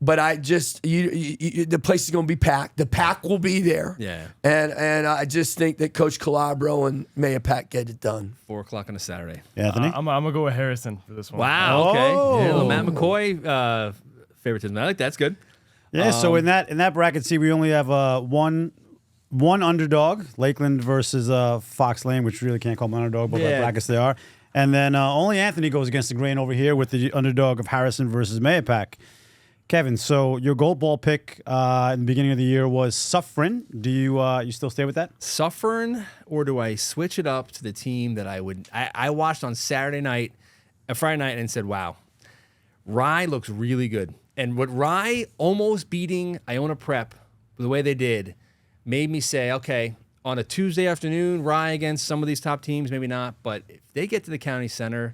But I just the place is going to be packed. The pack will be there.
Yeah.
And I just think that Coach Calabro and Mayapack get it done.
4:00 on a Saturday.
Anthony?
I'm gonna go with Harrison for this one.
Wow. Okay.
Oh.
Yeah, little Matt McCoy favoritism. I like that. That's good.
Yeah, so in that bracket, see, we only have one underdog, Lakeland versus Fox Lane, which really can't call them underdog, but
Yeah.
brackets they are. And then only Anthony goes against the grain over here with the underdog of Harrison versus Mayapack. Kevin, so your gold ball pick in the beginning of the year was Suffern. Do you still stay with that?
Suffern, or do I switch it up to the team that I watched on Friday night, and said, wow, Rye looks really good. And what Rye almost beating Iona Prep, the way they did, made me say, okay, on a Tuesday afternoon, Rye against some of these top teams, maybe not, but if they get to the county center,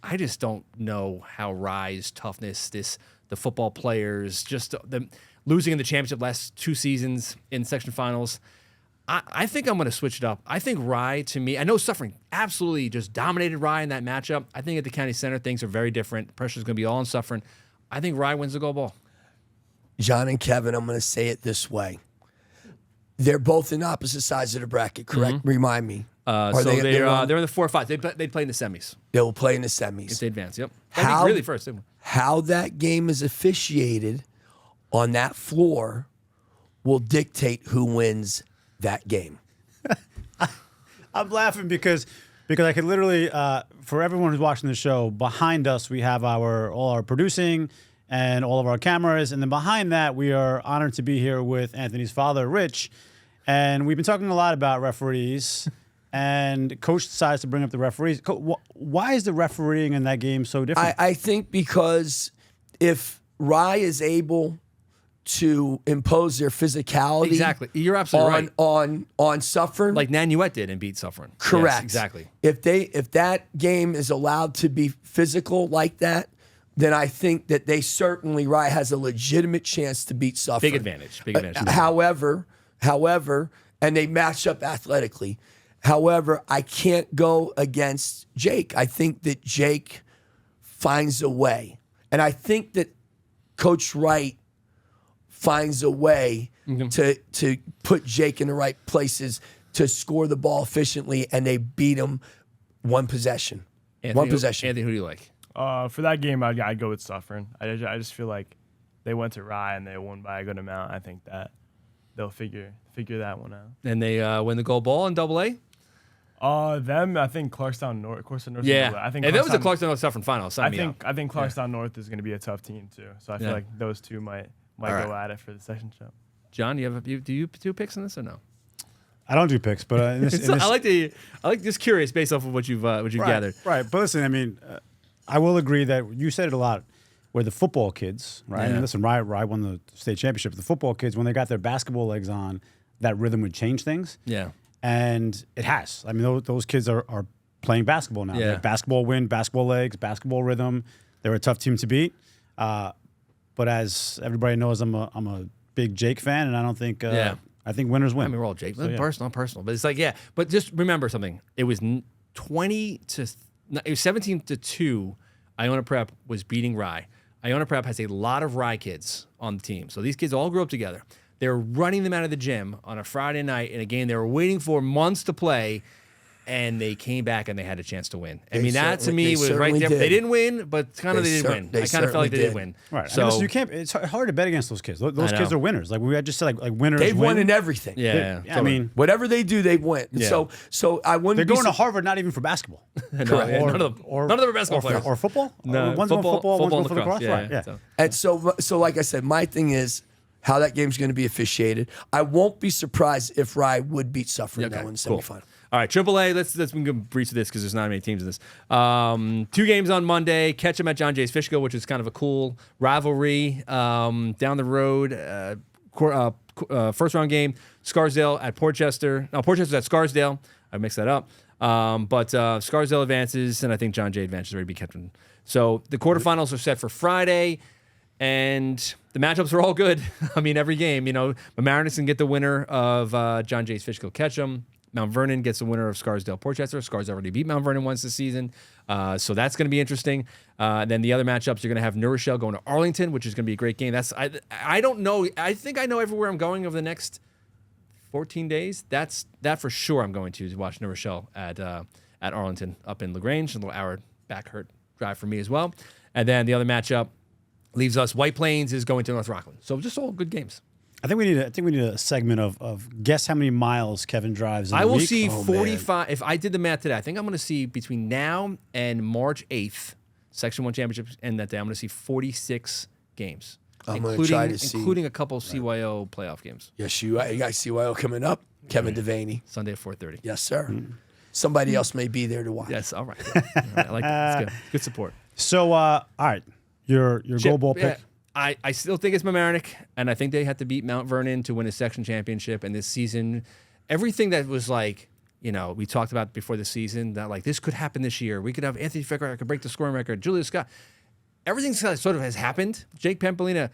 I just don't know how Rye's toughness, the football players, just the losing in the championship last 2 seasons in section finals. I think I'm going to switch it up. I think Rye, to me, I know Suffering absolutely just dominated Rye in that matchup. I think at the county center, things are very different. Pressure's going to be all on Suffering. I think Rye wins the gold ball.
John and Kevin, I'm going to say it this way. They're both in opposite sides of the bracket, correct? Remind me.
So they're in the 4 or 5. They play in the semis.
They will play in the semis.
If they advance, yep. I
How-
think really first.
How that game is officiated on that floor will dictate who wins that game.
I'm laughing because I could literally, for everyone who's watching the show, behind us we have all our producing and all of our cameras, and then behind that we are honored to be here with Anthony's father, Rich, and we've been talking a lot about referees. And coach decides to bring up the referees. Why is the refereeing in that game so different?
I think because if Rye is able to impose their physicality,
Exactly. You're absolutely right.
on Suffern,
Like Nanuet did and beat Suffering.
correct,
Yes, exactly.
If that game is allowed to be physical like that, then I think that Rye has a legitimate chance to beat Suffern.
Big advantage.
However, and they match up athletically. However, I can't go against Jake. I think that Jake finds a way. And I think that Coach Wright finds a way to put Jake in the right places to score the ball efficiently, and they beat him one possession.
Anthony, who do you like?
For that game, I'd go with Suffern. I just feel like they went to Rye and they won by a good amount. I think that they'll figure that one out.
And they win the gold ball in AA?
I think Clarkstown North.
Yeah.
I think
and that was a Clarkstown North Suffering final.
I think Clarkstown North is going to be a tough team too. So I feel like those two might go at it for the section show.
John, do you do picks on this or no?
I don't do picks, but in this,
I like just curious based off of what you've gathered.
Right, but listen, I mean, I will agree that you said it a lot. Where the football kids, right?
Yeah.
And listen, Rye won the state championship. The football kids, when they got their basketball legs on, that rhythm would change things.
Yeah.
And it has. I mean, those kids are playing basketball now.
Yeah.
They have basketball win, basketball legs, basketball rhythm. They're a tough team to beat. But as everybody knows, I'm a big Jake fan, and I don't think I think winners win.
I mean, we're all Jake.
So, yeah.
Personal. But it's like, yeah. But just remember something. It was 17-2. Iona Prep was beating Rye. Iona Prep has a lot of Rye kids on the team. So these kids all grew up together. They're running them out of the gym on a Friday night in a game they were waiting for months to play, and they came back and they had a chance to win. I mean, that to me was right there. They didn't win, but kind of they did win. I kind of felt like they did win.
Right.
So
you can't. It's hard to bet against those kids. Those kids are winners. Like we had just said, like winners.
They've
win.
won in everything.
Yeah.
I mean,
whatever they do, they win.
Yeah.
So I wouldn't.
they're going to Harvard not even for basketball.
none of them are basketball players.
Or football.
No,
one's
football
one's
and
for lacrosse.
lacrosse.
Right.
So.
And so like I said, my thing is how that game's going to be officiated. I won't be surprised if Rye would beat Suffern now in the semifinal.
All right, AAA. Let's we can breach this because there's not many teams in this. 2 games on Monday. Catch them at John Jay's Fishkill, which is kind of a cool rivalry down the road. First round game, Scarsdale at Portchester. No, Porchester's at Scarsdale. I mixed that up. But Scarsdale advances, and I think John Jay advances. Already be Ketron. So the quarterfinals are set for Friday, and the matchups are all good. I mean, every game, Magnus can get the winner of John Jay's Fishkill Ketchum. Mount Vernon gets the winner of Scarsdale Portchester. Scarsdale already beat Mount Vernon once this season. So that's going to be interesting. Then the other matchups, you're going to have New Rochelle going to Arlington, which is going to be a great game. I don't know. I think I know everywhere I'm going over the next 14 days. That for sure I'm going to watch New Rochelle at Arlington up in LaGrange. A little hour back hurt drive for me as well. And then the other matchup leaves us White Plains is going to North Rockland. So just all good games.
I think we need a segment of guess how many miles Kevin drives in a
will
week.
see 45. If I did the math today, I think I'm going to see between now and March 8th, Section 1 championships end that day. I'm going to see 46 games.
I'm going to try to see.
Including a couple CYO playoff games.
Yes, you got CYO coming up. Kevin Devaney.
Sunday at 4:30.
Yes, sir. Somebody else may be there to watch.
Yes, all right. All right, I like it. It's good support.
So, all right, your goal ball pick.
Yeah. I still think it's Mamaroneck, and I think they had to beat Mount Vernon to win a section championship. And this season, everything that was like, we talked about before the season, that like this could happen this year. We could have Anthony Ficarrotta could break the scoring record. Julius Scott. Everything sort of has happened. Jake Pampolina,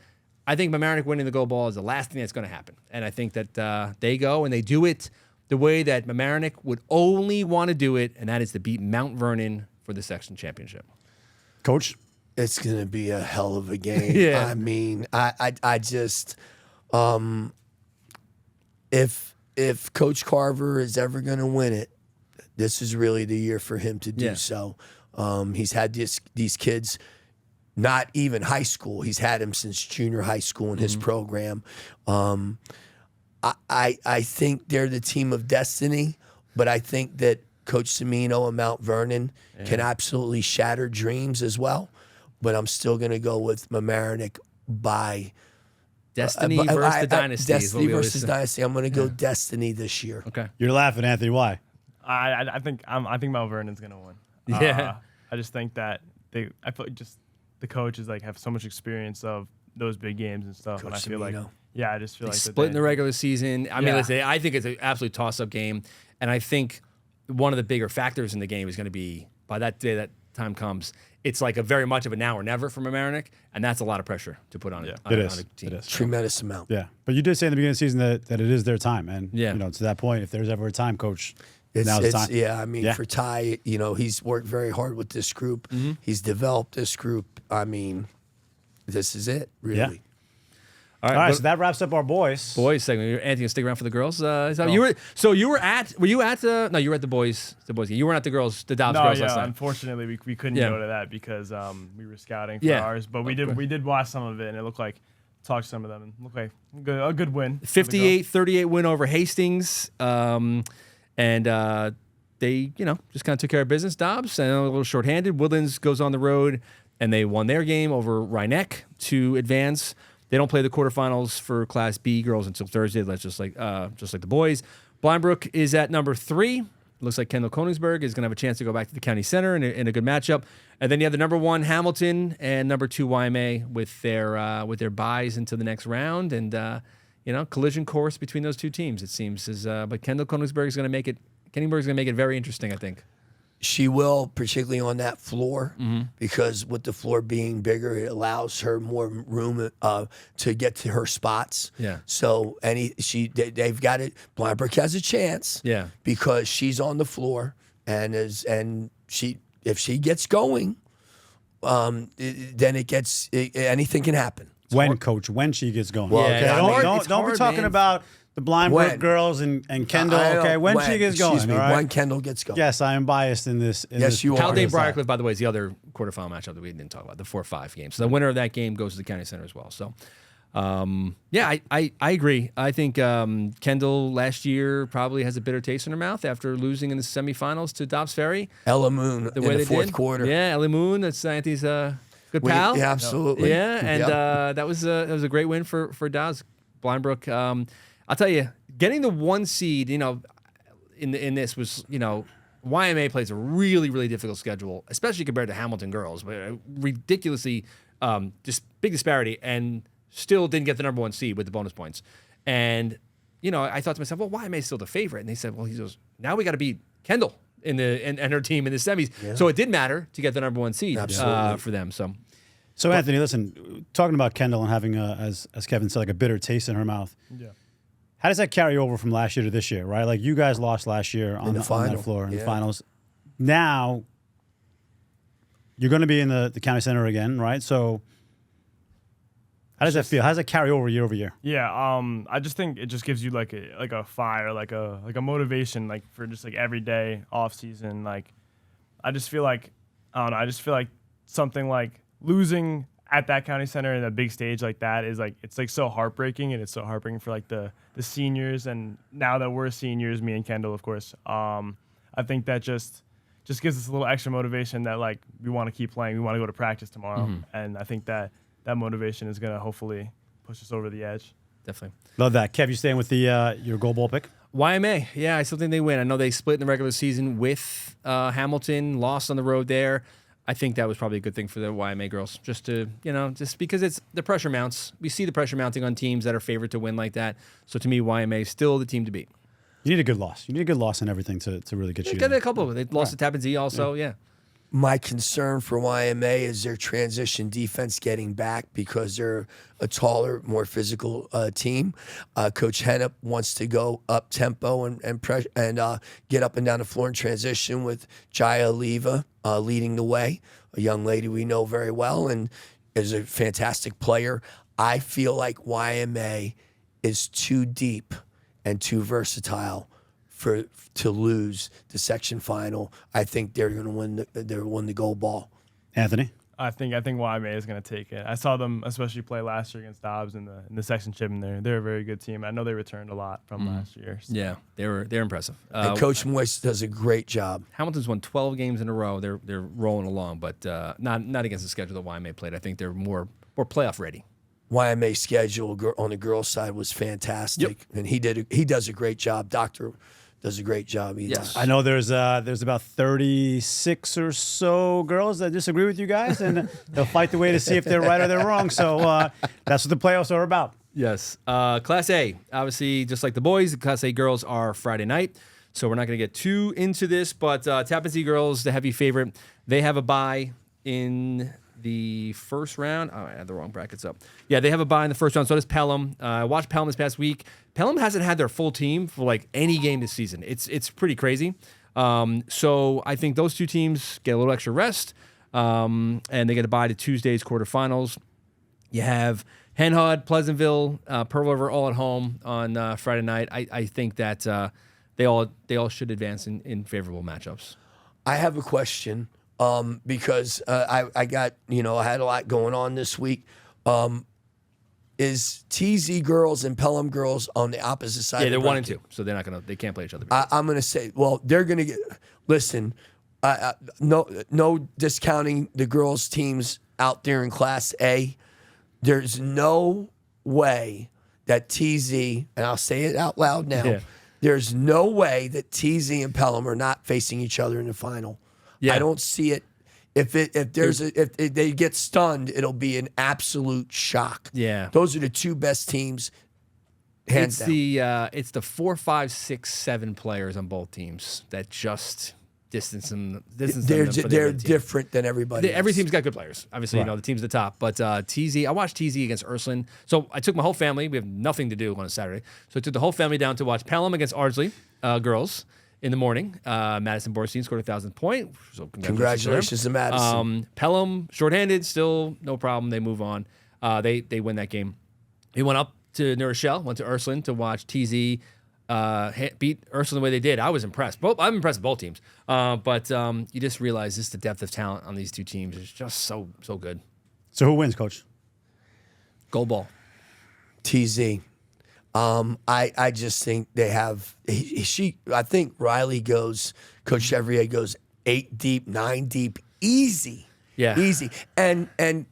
I think Mamaroneck winning the gold ball is the last thing that's going to happen. And I think that they go and they do it the way that Mamaroneck would only want to do it, and that is to beat Mount Vernon for the section championship.
Coach?
It's going to be a hell of a game.
Yeah.
I mean, I just, if Coach Carver is ever going to win it, this is really the year for him to do so. He's had these kids, not even high school. He's had them since junior high school in his program. I think they're the team of destiny, but I think that Coach Semino and Mount Vernon can absolutely shatter dreams as well. But I'm still going to go with Mamaroneck by
Destiny versus the Dynasty.
Destiny versus Dynasty. I'm going to go Destiny this year.
Okay.
You're laughing, Anthony. Why?
I think Mount Vernon's going to win.
Yeah.
I just think that I feel like just the coaches like have so much experience of those big games and stuff.
Coach
and I feel
Semino.
like, yeah, I just feel like
split in the regular season. I mean, listen, I think it's an absolute toss-up game, and I think one of the bigger factors in the game is going to be by that day that time comes. It's like a very much of a now or never for Mamaroneck, and that's a lot of pressure to put on it.
It is.
On a team.
It is.
Tremendous amount.
Yeah, but you did say in the beginning of the season that it is their time, and
Yeah.
to that point, if there's ever a time, Coach, now's the time.
Yeah, I mean, for Ty, he's worked very hard with this group. He's developed this group. I mean, this is it, really.
Yeah. All right, so that wraps up our boys
segment. Anthony, stick around for the girls. You were at the boys game. You weren't at the girls, the Dobbs girls last night.
Unfortunately, we couldn't go to that because we were scouting for ours. But we did watch some of it, and it looked like talked to some of them and looked like a good win.
58-38 win over Hastings, and they just kind of took care of business. Dobbs and a little shorthanded. Woodlands goes on the road, and they won their game over Rhinebeck to advance. They don't play the quarterfinals for Class B girls until Thursday. That's just like the boys. Blindbrook is at number 3. Looks like Kendall Konigsberg is going to have a chance to go back to the county center in a good matchup. And then you have the number 1 Hamilton and number 2 YMA with their buys into the next round. And collision course between those two teams. It seems but Kendall Konigsberg is going to make it. Kennyberg's going to make it very interesting, I think.
She will, particularly on that floor, because with the floor being bigger, it allows her more room to get to her spots.
Yeah.
So they've got it. Blindbrook has a chance.
Yeah.
Because she's on the floor, and if she gets going, then anything can happen.
Coach, when she gets going.
Well,
okay,
yeah,
don't be talking about the Blind Brook girls and Kendall. Okay, when she gets going.
Excuse me,
all right?
when Kendall gets going.
Yes, I am biased in this.
Yes, you are.
Haldane Briarcliff, by the way, is the other quarterfinal matchup that we didn't talk about, the 4-5 game. So the winner of that game goes to the county center as well. So, I agree. I think Kendall last year probably has a bitter taste in her mouth after losing in the semifinals to Dobbs Ferry.
Ella Moon in the fourth quarter.
Yeah, Ellie Moon. That's Anthony's good pal.
Yeah, absolutely.
Yeah, and that was a great win for Dobbs. Blind Brook. I'll tell you, getting the 1 seed, in this was, YMA plays a really, really difficult schedule, especially compared to Hamilton girls, but ridiculously just big disparity, and still didn't get the number 1 seed with the bonus points. And, I thought to myself, well, YMA is still the favorite. And they said, well, he goes, now we got to beat Kendall and her team in the semis. Yeah. So it did matter to get the number 1 seed for them. So
Anthony, listen, talking about Kendall and having, as Kevin said, like a bitter taste in her mouth.
Yeah.
How does that carry over from last year to this year, right? Like you guys lost last year on that floor in the finals. Now you're going to be in the county center again, right? So how does that feel? How does that carry over year?
Yeah, I just think it just gives you like a fire, like a motivation, like for just like every day off season. Like I just feel like something like losing at that county center in a big stage like that is like it's like so heartbreaking, and it's so heartbreaking for like the seniors. And now that we're seniors, me and Kendall, of course, I think that just gives us a little extra motivation that like we want to keep playing, we want to go to practice tomorrow, and I think that motivation is gonna hopefully push us over the edge.
Definitely
love that. Kev, you staying with your goal ball pick?
YMA, yeah, I still think they win. I know they split in the regular season with Hamilton, lost on the road there. I think that was probably a good thing for the YMA girls, just because it's the pressure mounts. We see the pressure mounting on teams that are favored to win like that. So to me, YMA is still the team to beat.
You need a good loss. You need a good loss in everything to really get you.
Got a couple. They lost to Tappan Zee also. Yeah.
My concern for YMA is their transition defense getting back because they're a taller, more physical team. Coach Hennep wants to go up tempo and get up and down the floor in transition with Jaya Leva leading the way, a young lady we know very well and is a fantastic player. I feel like YMA is too deep and too versatile to lose the section final. I think they're going to win the gold ball.
Anthony?
I think YMA is going to take it. I saw them especially play last year against Dobbs in the section chip, and they're a very good team. I know they returned a lot from last year. So.
Yeah, they're impressive.
And Coach Moyes does a great job.
Hamilton's won 12 games in a row. They're rolling along, but not against the schedule that YMA played. I think they're more playoff ready.
YMA schedule on the girls' side was fantastic, and he does a great job. Doctor does a great job.
Yes.
I know there's about 36 or so girls that disagree with you guys, and they'll fight the way to see if they're right or they're wrong. So that's what the playoffs are about.
Yes. Class A, obviously, just like the boys, the Class A girls are Friday night. So we're not going to get too into this, but Tappan Zee girls, the heavy favorite, they have a bye in the first round. Oh, I had the wrong brackets up. Yeah, they have a bye in the first round. So does Pelham. I watched Pelham this past week. Pelham hasn't had their full team for like any game this season. It's pretty crazy. So I think those two teams get a little extra rest, and they get a bye to Tuesday's quarterfinals. You have Henhud, Pleasantville, Pearl River all at home on Friday night. I think that they all should advance in favorable matchups.
I have a question. Because I got, I had a lot going on this week. Is TZ girls and Pelham girls on the opposite side?
Yeah, they're 1 and 2, so they can't play each other.
I'm going to say, well, they're going to get. Listen, no discounting the girls' teams out there in Class A. There's no way that TZ, and I'll say it out loud now. Yeah. There's no way that TZ and Pelham are not facing each other in the final. Yeah. I don't see it. If they get stunned, it'll be an absolute shock.
Yeah,
those are the two best teams. Hands down.
It's the 4, 5, 6, 7 players on both teams that just distance them.
They're different than everybody.
Every team's got good players. Obviously, right. The team's at the top. But TZ, I watched TZ against Ursuline. So I took my whole family. We have nothing to do on a Saturday, so I took the whole family down to watch Pelham against Ardsley girls. In the morning, Madison Borstein scored 1,000 point. So
congratulations to Madison.
Pelham, shorthanded, still no problem. They move on. They win that game. We went up to New Rochelle, went to Ursuline to watch TZ beat Ursuline the way they did. I was impressed. I'm impressed with both teams. But you just realize just the depth of talent on these two teams is just so good.
So who wins, Coach?
Gold ball.
TZ. I just think they have. I think Riley goes. Coach Chevrier goes 8 deep, 9 deep, easy.
Yeah.
Easy. And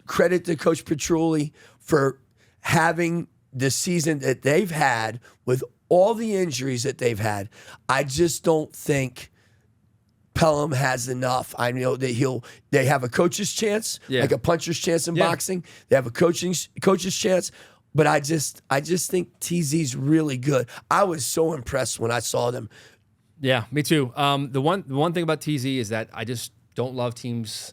credit to Coach Petrulli for having the season that they've had with all the injuries that they've had. I just don't think Pelham has enough. I know that they have a coach's chance, like a puncher's chance in boxing. They have a coach's chance. But I just think TZ's really good. I was so impressed when I saw them.
Yeah, me too. The one thing about TZ is that I just don't love teams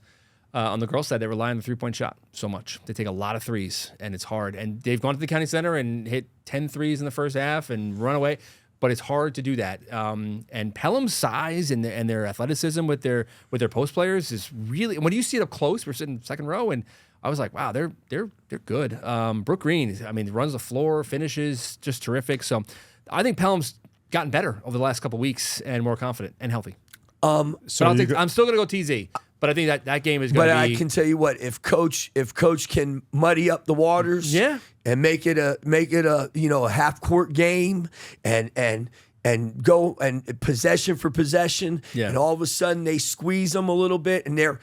on the girls' side that rely on the 3-point shot so much. They take a lot of threes, and it's hard. And they've gone to the county center and hit 10 threes in the first half and run away. But it's hard to do that. And Pelham's size and their athleticism with their post players is really. When you see it up close, we're sitting second row, and I was like, wow, they're good. Brooke Green, runs the floor, finishes, just terrific. So I think Pelham's gotten better over the last couple of weeks and more confident and healthy. I'm still going to go TZ, but I think that game is going to be. But
I can tell you what, if Coach can muddy up the waters, and make it a half court game and go and possession for possession, and all of a sudden they squeeze them a little bit, and they're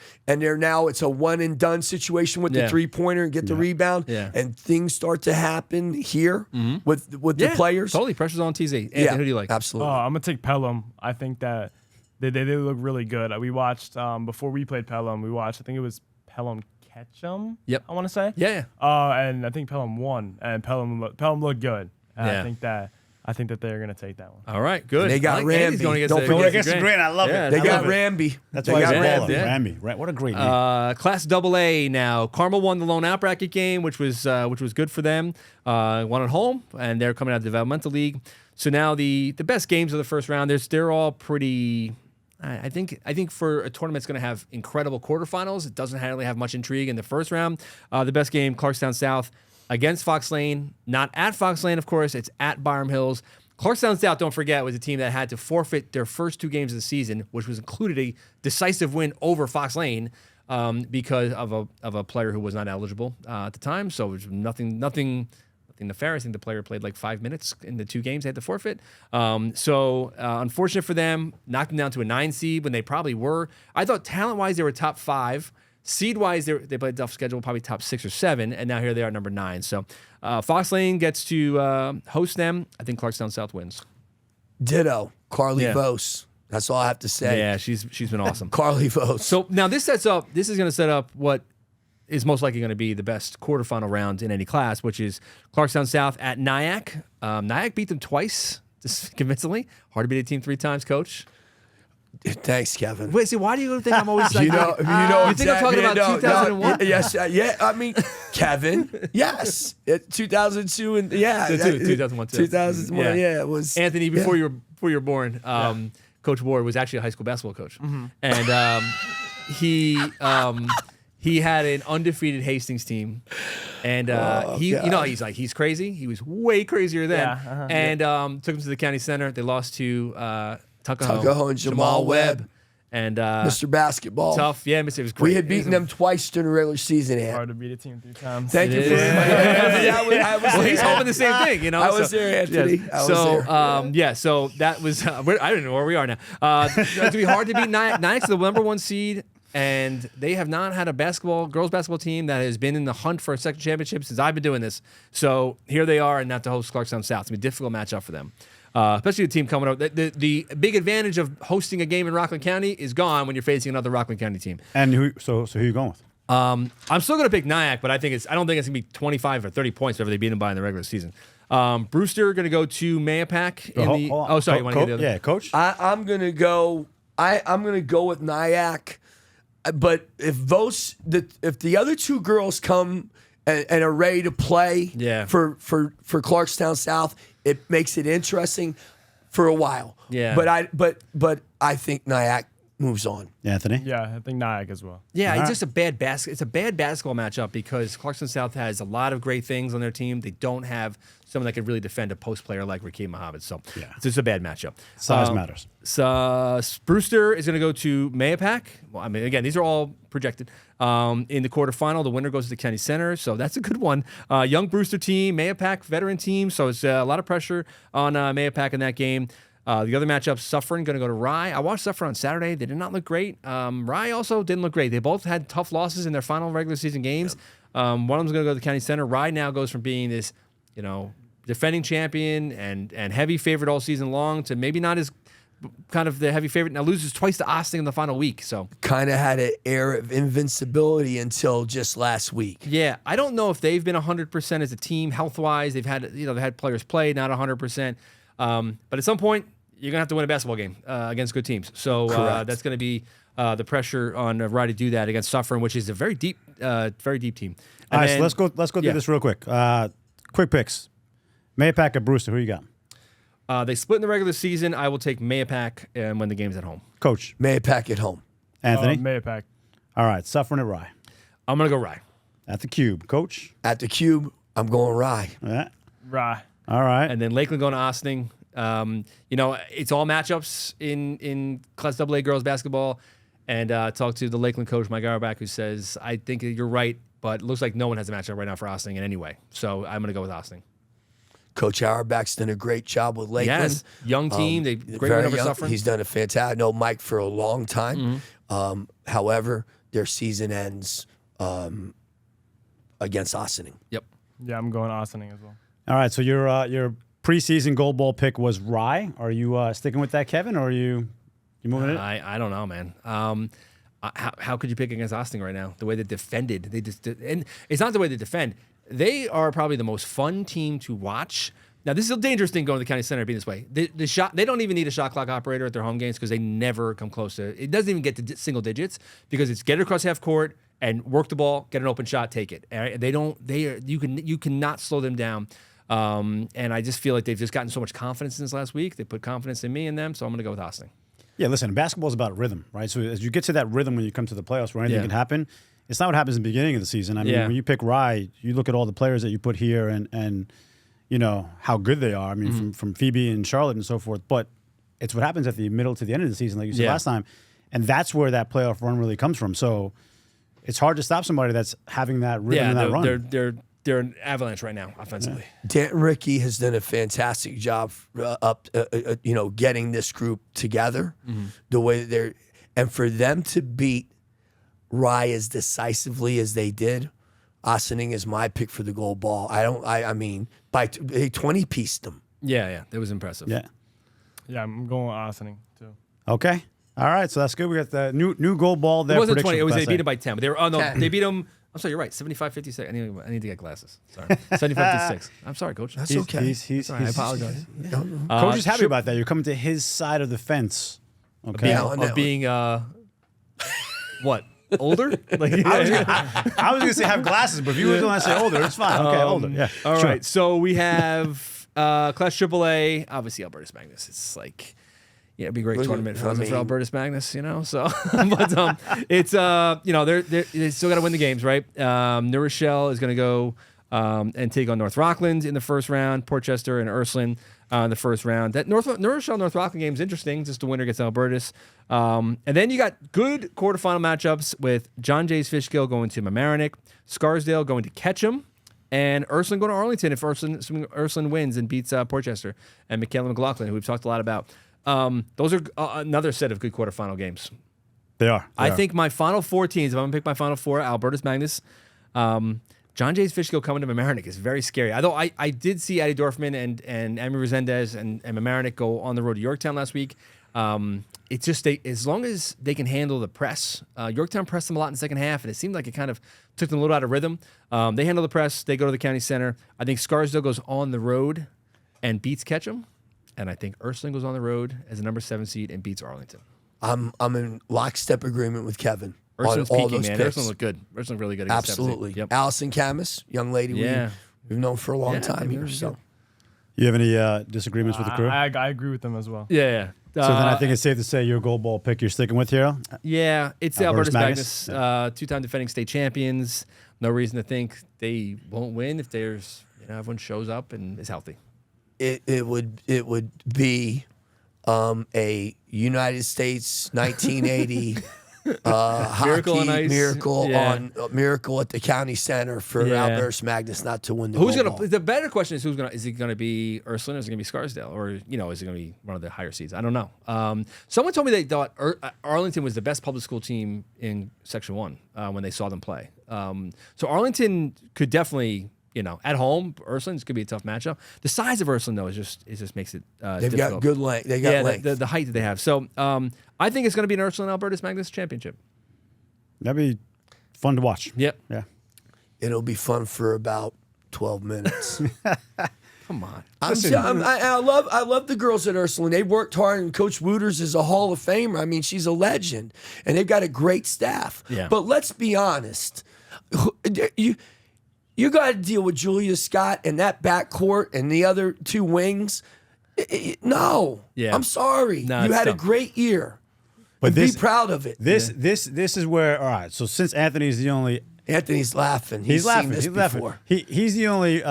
now it's a one and done situation with the 3-pointer and get the rebound, and things start to happen here with the players.
Totally, pressure's on TZ. Anthony, who do you like?
Oh,
Absolutely.
I'm gonna take Pelham. I think that they look really good. We watched before we played Pelham. I think it was Pelham Ketchum.
Yep.
I want to say.
Yeah.
And I think Pelham won, and Pelham looked good. And I think that they're going to take that one.
All right, good.
And they got Ramby.
Don't forget against the Grant. I love it.
They got Ramby.
That's why he's a baller. Ramby. What a great name.
Class AA now. Carmel won the lone out bracket game, which was good for them. Won at home, and they're coming out of the developmental league. So now the best games of the first round, they're all pretty. I think for a tournament that's going to have incredible quarterfinals, it doesn't really have much intrigue in the first round. The best game, Clarkstown South against Fox Lane. Not at Fox Lane, of course. It's at Byram Hills. Clarkstown South, don't forget, was a team that had to forfeit their first 2 games of the season, which was included a decisive win over Fox Lane because of a player who was not eligible at the time. So it was nothing nefarious. I think the player played like 5 minutes in the 2 games they had to forfeit. So unfortunate for them, knocked them down to a 9 seed when they probably were. I thought talent-wise they were top 5. Seed-wise, they played a tough schedule, probably top 6 or 7, and now here they are, number 9. So Fox Lane gets to host them. I think Clarkstown South wins.
Ditto. Carly Vos. That's all I have to say.
Yeah, she's been awesome.
Carly Vos.
So now this is going to set up what is most likely going to be the best quarterfinal round in any class, which is Clarkstown South at Nyack. Nyack beat them twice, just convincingly. Hard to beat a team 3 times, Coach.
Thanks, Kevin.
Wait, see, why do you think I'm always like,
you think I'm talking about
2001?
Yes, I mean, Kevin, yes, 2002 and
2001,
2001, it was.
Anthony, before you were born, Coach Ward was actually a high school basketball coach, and he had an undefeated Hastings team, and he's crazy. He was way crazier then, and took him to the county center. They lost to Tuckahoe
and Jamal Webb.
And
Mr. Basketball.
Tough. Yeah, Mr. It was great.
We had beaten them twice during the regular season.
Hard to beat a team 3 times.
Thank you for well,
he's hoping the same thing, you know.
I was there, Anthony.
Yeah. So that was. I don't know where we are now. It's gonna be hard to beat Nyack's the number 1 seed, and they have not had a girls basketball team that has been in the hunt for a second championship since I've been doing this. So here they are, and not to host Clarkstown South. It's gonna be a difficult matchup for them. Especially the team coming up. The big advantage of hosting a game in Rockland County is gone when you're facing another Rockland County team.
And who are you going with?
I'm still going to pick Nyack, but I don't think it's going to be 25 or 30 points whenever they beat them by in the regular season. Brewster going to go to Mayapack. You want to get the other?
Yeah, Coach.
I'm going to go. I'm going to go with Nyack, but if the other 2 girls come and are ready to play for Clarkstown South, it makes it interesting for a while.
Yeah.
But I think Nyack moves on.
Anthony?
Yeah, I think Nyack as well.
Yeah,
All
it's
right.
just a bad It's a bad basketball matchup because Clarkson South has a lot of great things on their team. They don't have someone that can really defend a post player like Rakeem Mohammed. So it's just a bad matchup.
Size matters.
So Brewster is going to go to Mayapack. Well, I mean, again, these are all projected. In the quarterfinal, the winner goes to the County Center, so that's a good one. Young Brewster team, Mayapack veteran team, so it's a lot of pressure on Mayapack in that game. The other matchup, Suffern, going to go to Rye. I watched Suffern on Saturday. They did not look great. Rye also didn't look great. They both had tough losses in their final regular season games. One of them's going to go to the County Center. Rye now goes from being this, defending champion and heavy favorite all season long to maybe not as kind of the heavy favorite. Now loses twice to Austin in the final week. So
Kind of had an air of invincibility until just last week.
yeah, I don't know if they've been 100% as a team health wise. They've had they had players play not 100%. But at some point, you're going to have to win a basketball game against good teams. So that's going to be the pressure on Rye to do that against Suffern, which is a very deep team.
All right, so let's go through this real quick. Quick picks. Mayapack or Brewster, who you got?
They split in the regular season. I will take Mayapack and win the games at home.
Coach.
Mayapack at home.
Anthony?
Mayapack.
All right, Suffern at Rye.
I'm going to go Rye.
At the Cube. Coach?
At the Cube, I'm going Rye.
Yeah.
Rye.
All right.
And then Lakeland going to Ossining. It's all matchups in Class AA girls basketball. And talked to the Lakeland coach, Mike Auerbach, who says, I think you're right, but it looks like no one has a matchup right now for Ossining in any way. So I'm going to go with Ossining.
Coach Auerbach's done a great job with Lakeland.
Yes, young team. They great
Very
win over
young.
Suffern.
He's done a fantastic. I know Mike for a long time. However, their season ends against Ossining.
Yep.
Yeah, I'm going Ossining as well.
All right, so your preseason gold ball pick was Rye. Are you sticking with that, Kevin, or are you moving it?
I don't know, man. How could you pick against Ossining right now? The way they defended, and it's not the way they defend. They are probably the most fun team to watch. Now, this is a dangerous thing going to the County Center being this way. The shot, they don't even need a shot clock operator at their home games because they never come close to it. It doesn't even get to single digits because it's get it across half court and work the ball, get an open shot, take it. All right? You cannot slow them down. And I just feel like they've just gotten so much confidence in this last week. They put confidence in me and them, so I'm going to go with Ossining.
Yeah, listen, basketball is about rhythm, right? So as you get to that rhythm when you come to the playoffs where anything can happen, it's not what happens in the beginning of the season. I mean, when you pick Rye, you look at all the players that you put here and you know, how good they are. I mean, from Phoebe and Charlotte and so forth. But it's what happens at the middle to the end of the season, like you said last time. And that's where that playoff run really comes from. So it's hard to stop somebody that's having that rhythm and that run.
They're an avalanche right now offensively.
Dan Rickey has done a fantastic job getting this group together the way that they're, and for them to beat Rye as decisively as they did, Ossining is my pick for the gold ball. I mean, they 20-pieced them.
Yeah, that was impressive.
Yeah.
Yeah, I'm going Ossining too.
Okay. All right, so that's good. We got the new gold ball there.
It wasn't
prediction
20. It was
for
they
Class
beat
A.
them by 10. But they were
10.
They beat them. I'm sorry, you're right. 75-56. I need to get glasses. Sorry. 75-56. I'm sorry, coach.
That's okay.
Sorry, I apologize.
Coach is happy about that. You're coming to his side of the fence. Okay.
Of being what? Older? Like,
I was going to say have glasses, but if you were want to say older, it's fine. Okay, older. Yeah.
All
sure.
right. So we have Class AAA, obviously Albertus Magnus. It's like, it'd be a great tournament for Albertus Magnus, So, but it's they still got to win the games, right? New Rochelle is going to go and take on North Rockland in the first round. Portchester and Ursuline in the first round. That New Rochelle North Rockland game is interesting. Just the winner gets Albertus. And then you got good quarterfinal matchups with John Jay's Fishkill going to Mamaroneck, Scarsdale going to Ketchum, and Ursuline going to Arlington if Ursuline wins and beats Portchester and Michaela McLaughlin, who we've talked a lot about. Those are another set of good quarterfinal games.
They are.
I think my final four teams, if I'm going to pick my final four, Albertus Magnus, John Jay's Fishkill coming to Mamaroneck is very scary. Although I did see Addie Dorfman and Amy Resendez and Mamaroneck go on the road to Yorktown last week. It's just as long as they can handle the press. Yorktown pressed them a lot in the second half, and it seemed like it kind of took them a little out of rhythm. They handle the press. They go to the county center. I think Scarsdale goes on the road and beats Ketchum. And I think Ursuline goes on the road as a number 7 seed and beats Arlington.
I'm in lockstep agreement with Kevin.
Ursuline's
on all
peaking,
those
man.
picks.
Ursuline looked good. Ursuline really good against 7 seed.
Absolutely.
Yep.
Allison Camus, young lady we've known for a long time here. So
You have any disagreements with the crew?
I agree with them as well.
Yeah.
So then I think it's safe to say your gold ball pick you're sticking with here.
Yeah, it's the
Albertus
Albertus
Magnus.
2-time defending state champions. No reason to think they won't win if there's everyone shows up and is healthy.
It would be a United States 1980
Miracle on
hockey
ice.
miracle at the county center for Albertus Magnus not to win the
Who's
gold
gonna?
ball.
The better question is is it gonna be Ursuline or is it gonna be Scarsdale or is it gonna be one of the higher seeds? I don't know. Someone told me they thought Arlington was the best public school team in Section 1 when they saw them play. So Arlington could definitely. At home, Ursuline's could be a tough matchup. The size of Ursuline, though, just makes it
They've
difficult.
got good length. They got length.
The height that they have. So I think it's going to be an Ursuline Albertus Magnus championship.
That'd be fun to watch.
Yep.
Yeah.
It'll be fun for about 12 minutes.
Come on.
I love the girls at Ursuline. They worked hard, and Coach Wooters is a Hall of Famer. I mean, she's a legend, and they've got a great staff.
Yeah.
But let's be honest. You got to deal with Julia Scott and that backcourt and the other two wings. No.
Yeah.
I'm sorry.
No,
you
it's
had a
tough.
great year.
But
Be proud of it.
This is where, all right, so since Anthony's the only
Anthony's laughing.
He's laughing.
Seen this
He's laughing.
before.
He's the only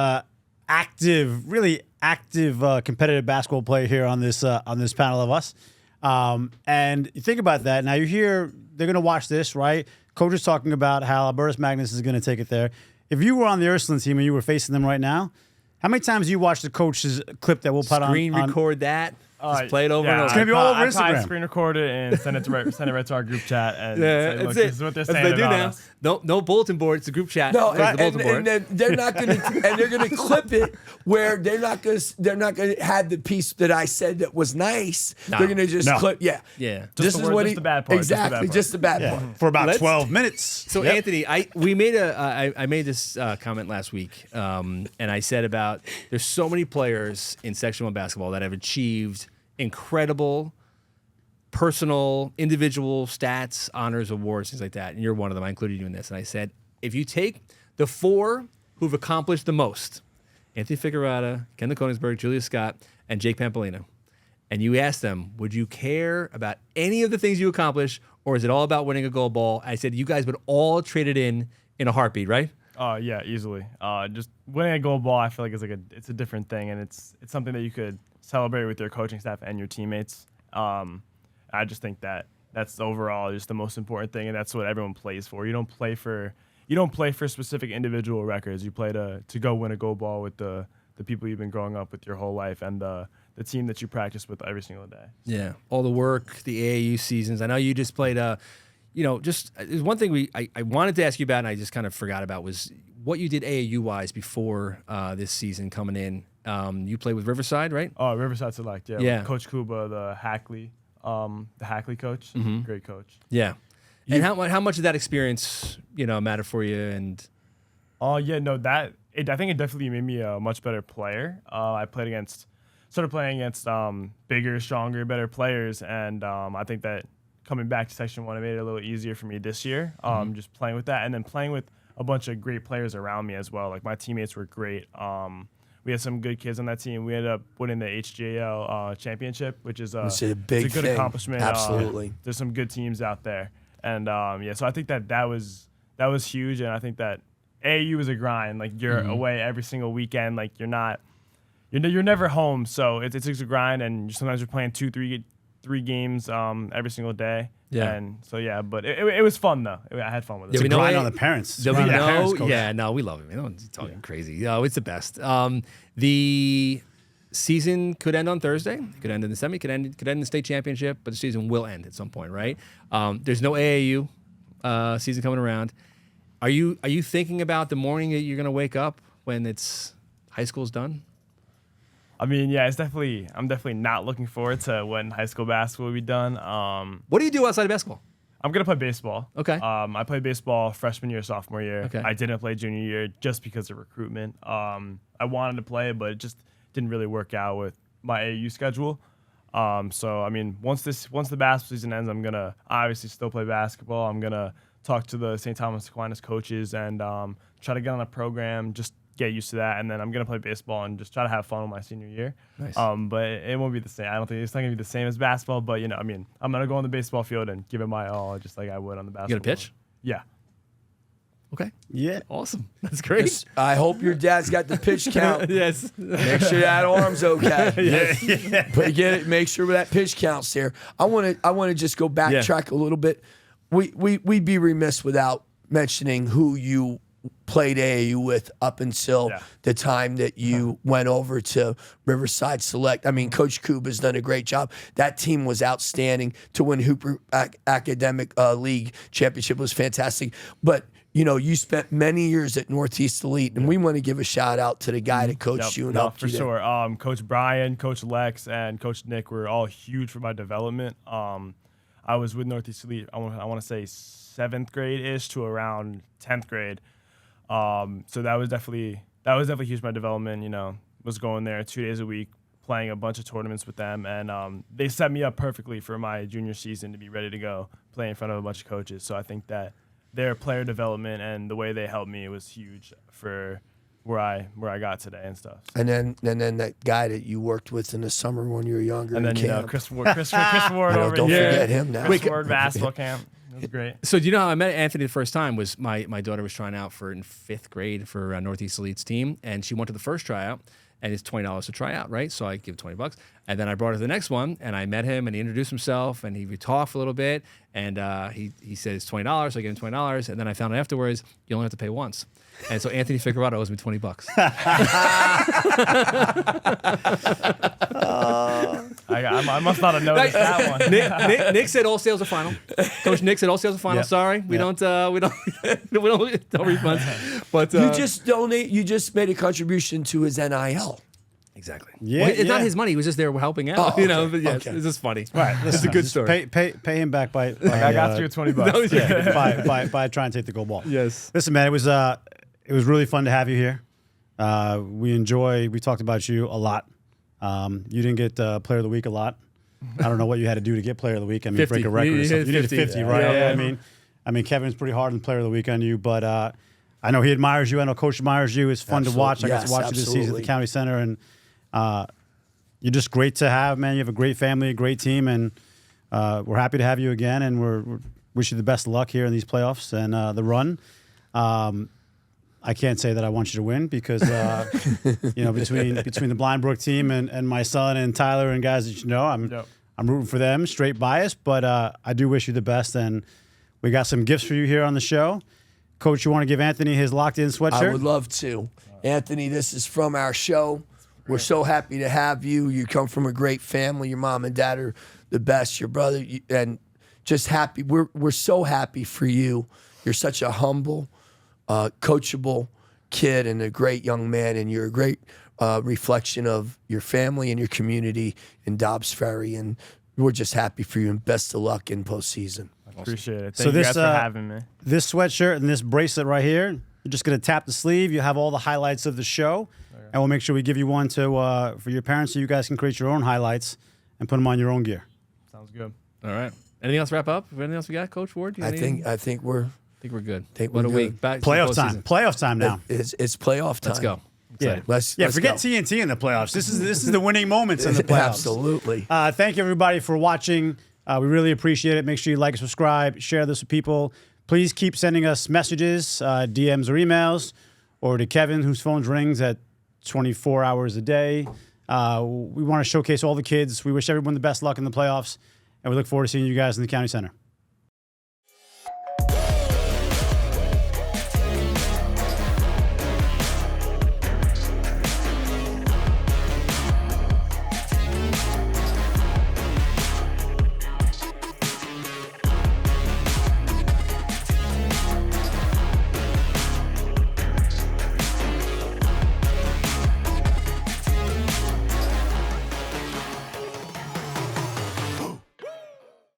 really active competitive basketball player here on this panel of us. And you think about that. Now you hear they're going to watch this, right? Coach is talking about how Albertus Magnus is going to take it there. If you were on the Ursuline team and you were facing them right now, how many times do you watch the coach's clip that we'll put
Screen
on
record that. Just play it over and over.
It's gonna be all over
I probably
Instagram.
screen record it and send it right to our group chat. And
Yeah,
say, look,
that's
this
it.
is what they're
That's
saying
what they do
about
now.
us.
No bulletin board. It's a group chat.
No,
There's the bulletin board.
and then they're not going to, and they're going to clip it where they're not going to have the piece that I said that was nice.
No.
They're going to just
No.
clip. Yeah,
Yeah.
This
the
is
word-
what
just
he
the bad part, just the bad
exactly,
part.
just the bad part.
for about
Let's-
12 minutes.
So
Yep.
Anthony, we made I made this comment last week, and I said about there's so many players in Section 1 basketball that have achieved incredible personal, individual stats, honors, awards, things like that, and you're one of them. I included you in this, and I said if you take the 4 who've accomplished the most, Anthony Ficarrotta, Ken Konigsberg, Julia Scott, and Jake Pampolino, and you ask them, would you care about any of the things you accomplish, or is it all about winning a gold ball? I said you guys would all trade it in a heartbeat, right?
Yeah, easily. Just winning a gold ball, I feel like it's a different thing, and it's something that you could celebrate with your coaching staff and your teammates. I just think that's overall just the most important thing, and that's what everyone plays for. You don't play for specific individual records. You play to go win a gold ball with the people you've been growing up with your whole life and the team that you practice with every single day.
Yeah, all the work, the AAU seasons. I know you just played there's one thing I wanted to ask you about and I just kind of forgot about was what you did AAU-wise before this season coming in. You played with Riverside, right?
Oh, Riverside Select, yeah.
Yeah.
With Coach Kuba, the Hackley coach, great coach.
Yeah. And how much did that experience, matter for you? And
I think it definitely made me a much better player. I started playing against bigger, stronger, better players, and I think that coming back to Section 1, it made it a little easier for me this year, just playing with that, and then playing with a bunch of great players around me as well. Like, my teammates were great. We had some good kids on that team. We ended up winning the HGAL championship, which is
It's a big
it's a good
thing.
accomplishment.
Absolutely.
There's some good teams out there, and so I think that was huge, and I think that AAU is a grind. Like, you're away every single weekend. Like, you're never home, so it's a grind, and sometimes you're playing 2-3 games every single day.
Yeah.
And so but it was fun though. I had fun with it.
It's a
we know
grind
it-
on the parents. It's a
we
grind on the parents,
know,
coach.
yeah, no, we love him. He's talking crazy. It's the best. The season could end on Thursday. It could end in the semi. Could end in the state championship. But the season will end at some point, right? There's no AAU season coming around. Are you thinking about the morning that you're going to wake up when it's high school's done?
I mean, yeah, I'm definitely not looking forward to when high school basketball will be done.
What do you do outside of basketball?
I'm gonna play baseball.
Okay.
I played baseball freshman year, sophomore year.
Okay.
I didn't play junior year just because of recruitment. I wanted to play, but it just didn't really work out with my AAU schedule. So I mean, once the basketball season ends, I'm gonna obviously still play basketball. I'm gonna talk to the St. Thomas Aquinas coaches and try to get on a program. Just get used to that, and then I'm gonna play baseball and just try to have fun with my senior year.
Nice.
But it won't be the same. I don't think it's not gonna be the same as basketball. But I mean, I'm gonna go on the baseball field and give it my all, just like I would on the basketball.
You gonna pitch?
Yeah.
Okay.
Yeah.
Awesome. That's great.
I hope your dad's got the pitch count.
Yes.
Make sure that arm's okay.
Yeah.
But get it. Make sure that pitch counts there. I want to just go backtrack a little bit. We'd be remiss without mentioning who you played AAU with up until the time that you went over to Riverside Select. I mean, Coach Kuba's done a great job. That team was outstanding. To win Hooper Academic League Championship was fantastic. But you spent many years at Northeast Elite, and we want to give a shout out to the guy that coached you and helped
for
you.
Sure. Coach Brian, Coach Lex, and Coach Nick were all huge for my development. I was with Northeast Elite, I want to say 7th grade-ish to around 10th grade. So that was definitely huge for my development. Was going there 2 days a week, playing a bunch of tournaments with them, and they set me up perfectly for my junior season to be ready to go play in front of a bunch of coaches. So I think that their player development and the way they helped me was huge for where I got today and stuff.
And then that guy that you worked with in the summer when you were younger.
And then
camp.
Chris Ward over
don't
here.
forget him now.
Chris Ward basketball camp. It was great.
So do you know how I met Anthony the first time was my daughter was trying out in 5th grade for Northeast Elite's team, and she went to the first tryout, and it's $20 to try out, right? So I give $20, and then I brought her to the next one, and I met him, and he introduced himself, and we talked for a little bit, and he said it's $20, so I gave him $20, and then I found out afterwards you only have to pay once, and so Anthony Ficarrotta owes me $20.
I must not have noticed that one.
Nick said all sales are final. Coach Nick said all sales are final.
Yeah.
Sorry, we don't refunds. But
You just donate. You just made a contribution to his NIL.
exactly.
Yeah,
Well, it's not
yeah.
his money. He was just there helping out.
Oh, okay.
But yeah,
Okay.
it's just funny.
Right.
It's a good story.
Pay him back by
I got you $20.
yeah, by trying to take the gold ball.
Yes.
Listen, man, it was really fun to have you here. We talked about you a lot. You didn't get Player of the Week a lot. I don't know what you had to do to get Player of the Week. I mean,
50.
break a record.
You
or something.
hit
You did
50.
50, right?
Yeah.
I mean, Kevin's pretty hard on Player of the Week on you, but I know he admires you. I know Coach admires you. It's fun to watch. I got to watch you this season at
absolutely.
the County Center, and you're just great to have, man. You have a great family, a great team, and we're happy to have you again. And we wish you the best of luck here in these playoffs and the run. I can't say that I want you to win because between the Blindbrook team and my son and Tyler and guys that I'm rooting for them. Straight bias, but I do wish you the best. And we got some gifts for you here on the show. Coach, you want to give Anthony his locked-in sweatshirt?
I would love to. Anthony, this is from our show. We're so happy to have you. You come from a great family. Your mom and dad are the best. Your brother, and just happy. We're so happy for you. You're such a humble, coachable kid and a great young man, and you're a great reflection of your family and your community in Dobbs Ferry. And we're just happy for you, and best of luck in postseason.
Appreciate it.
So
Thank you
this,
guys for having me.
This sweatshirt and this bracelet right here, you're just going to tap the sleeve. You have all the highlights of the show, and we'll make sure we give you one for your parents so you guys can create your own highlights and put them on your own gear.
Sounds good.
All right. Anything else to wrap up? Anything else we got, Coach Ward?
I think we're
we're good.
Think
What
we're
a
good.
week. Back to
Playoff
the
time.
postseason.
Playoff time now.
it's playoff time.
Let's go.
Yeah,
Let's
forget
go.
TNT in the playoffs. This is the winning moments in the playoffs.
Absolutely.
Thank you, everybody, for watching. We really appreciate it. Make sure you like, subscribe, share this with people. Please keep sending us messages, DMs or emails, or to Kevin, whose phone rings at 24 hours a day. We want to showcase all the kids. We wish everyone the best luck in the playoffs, and we look forward to seeing you guys in the County Center.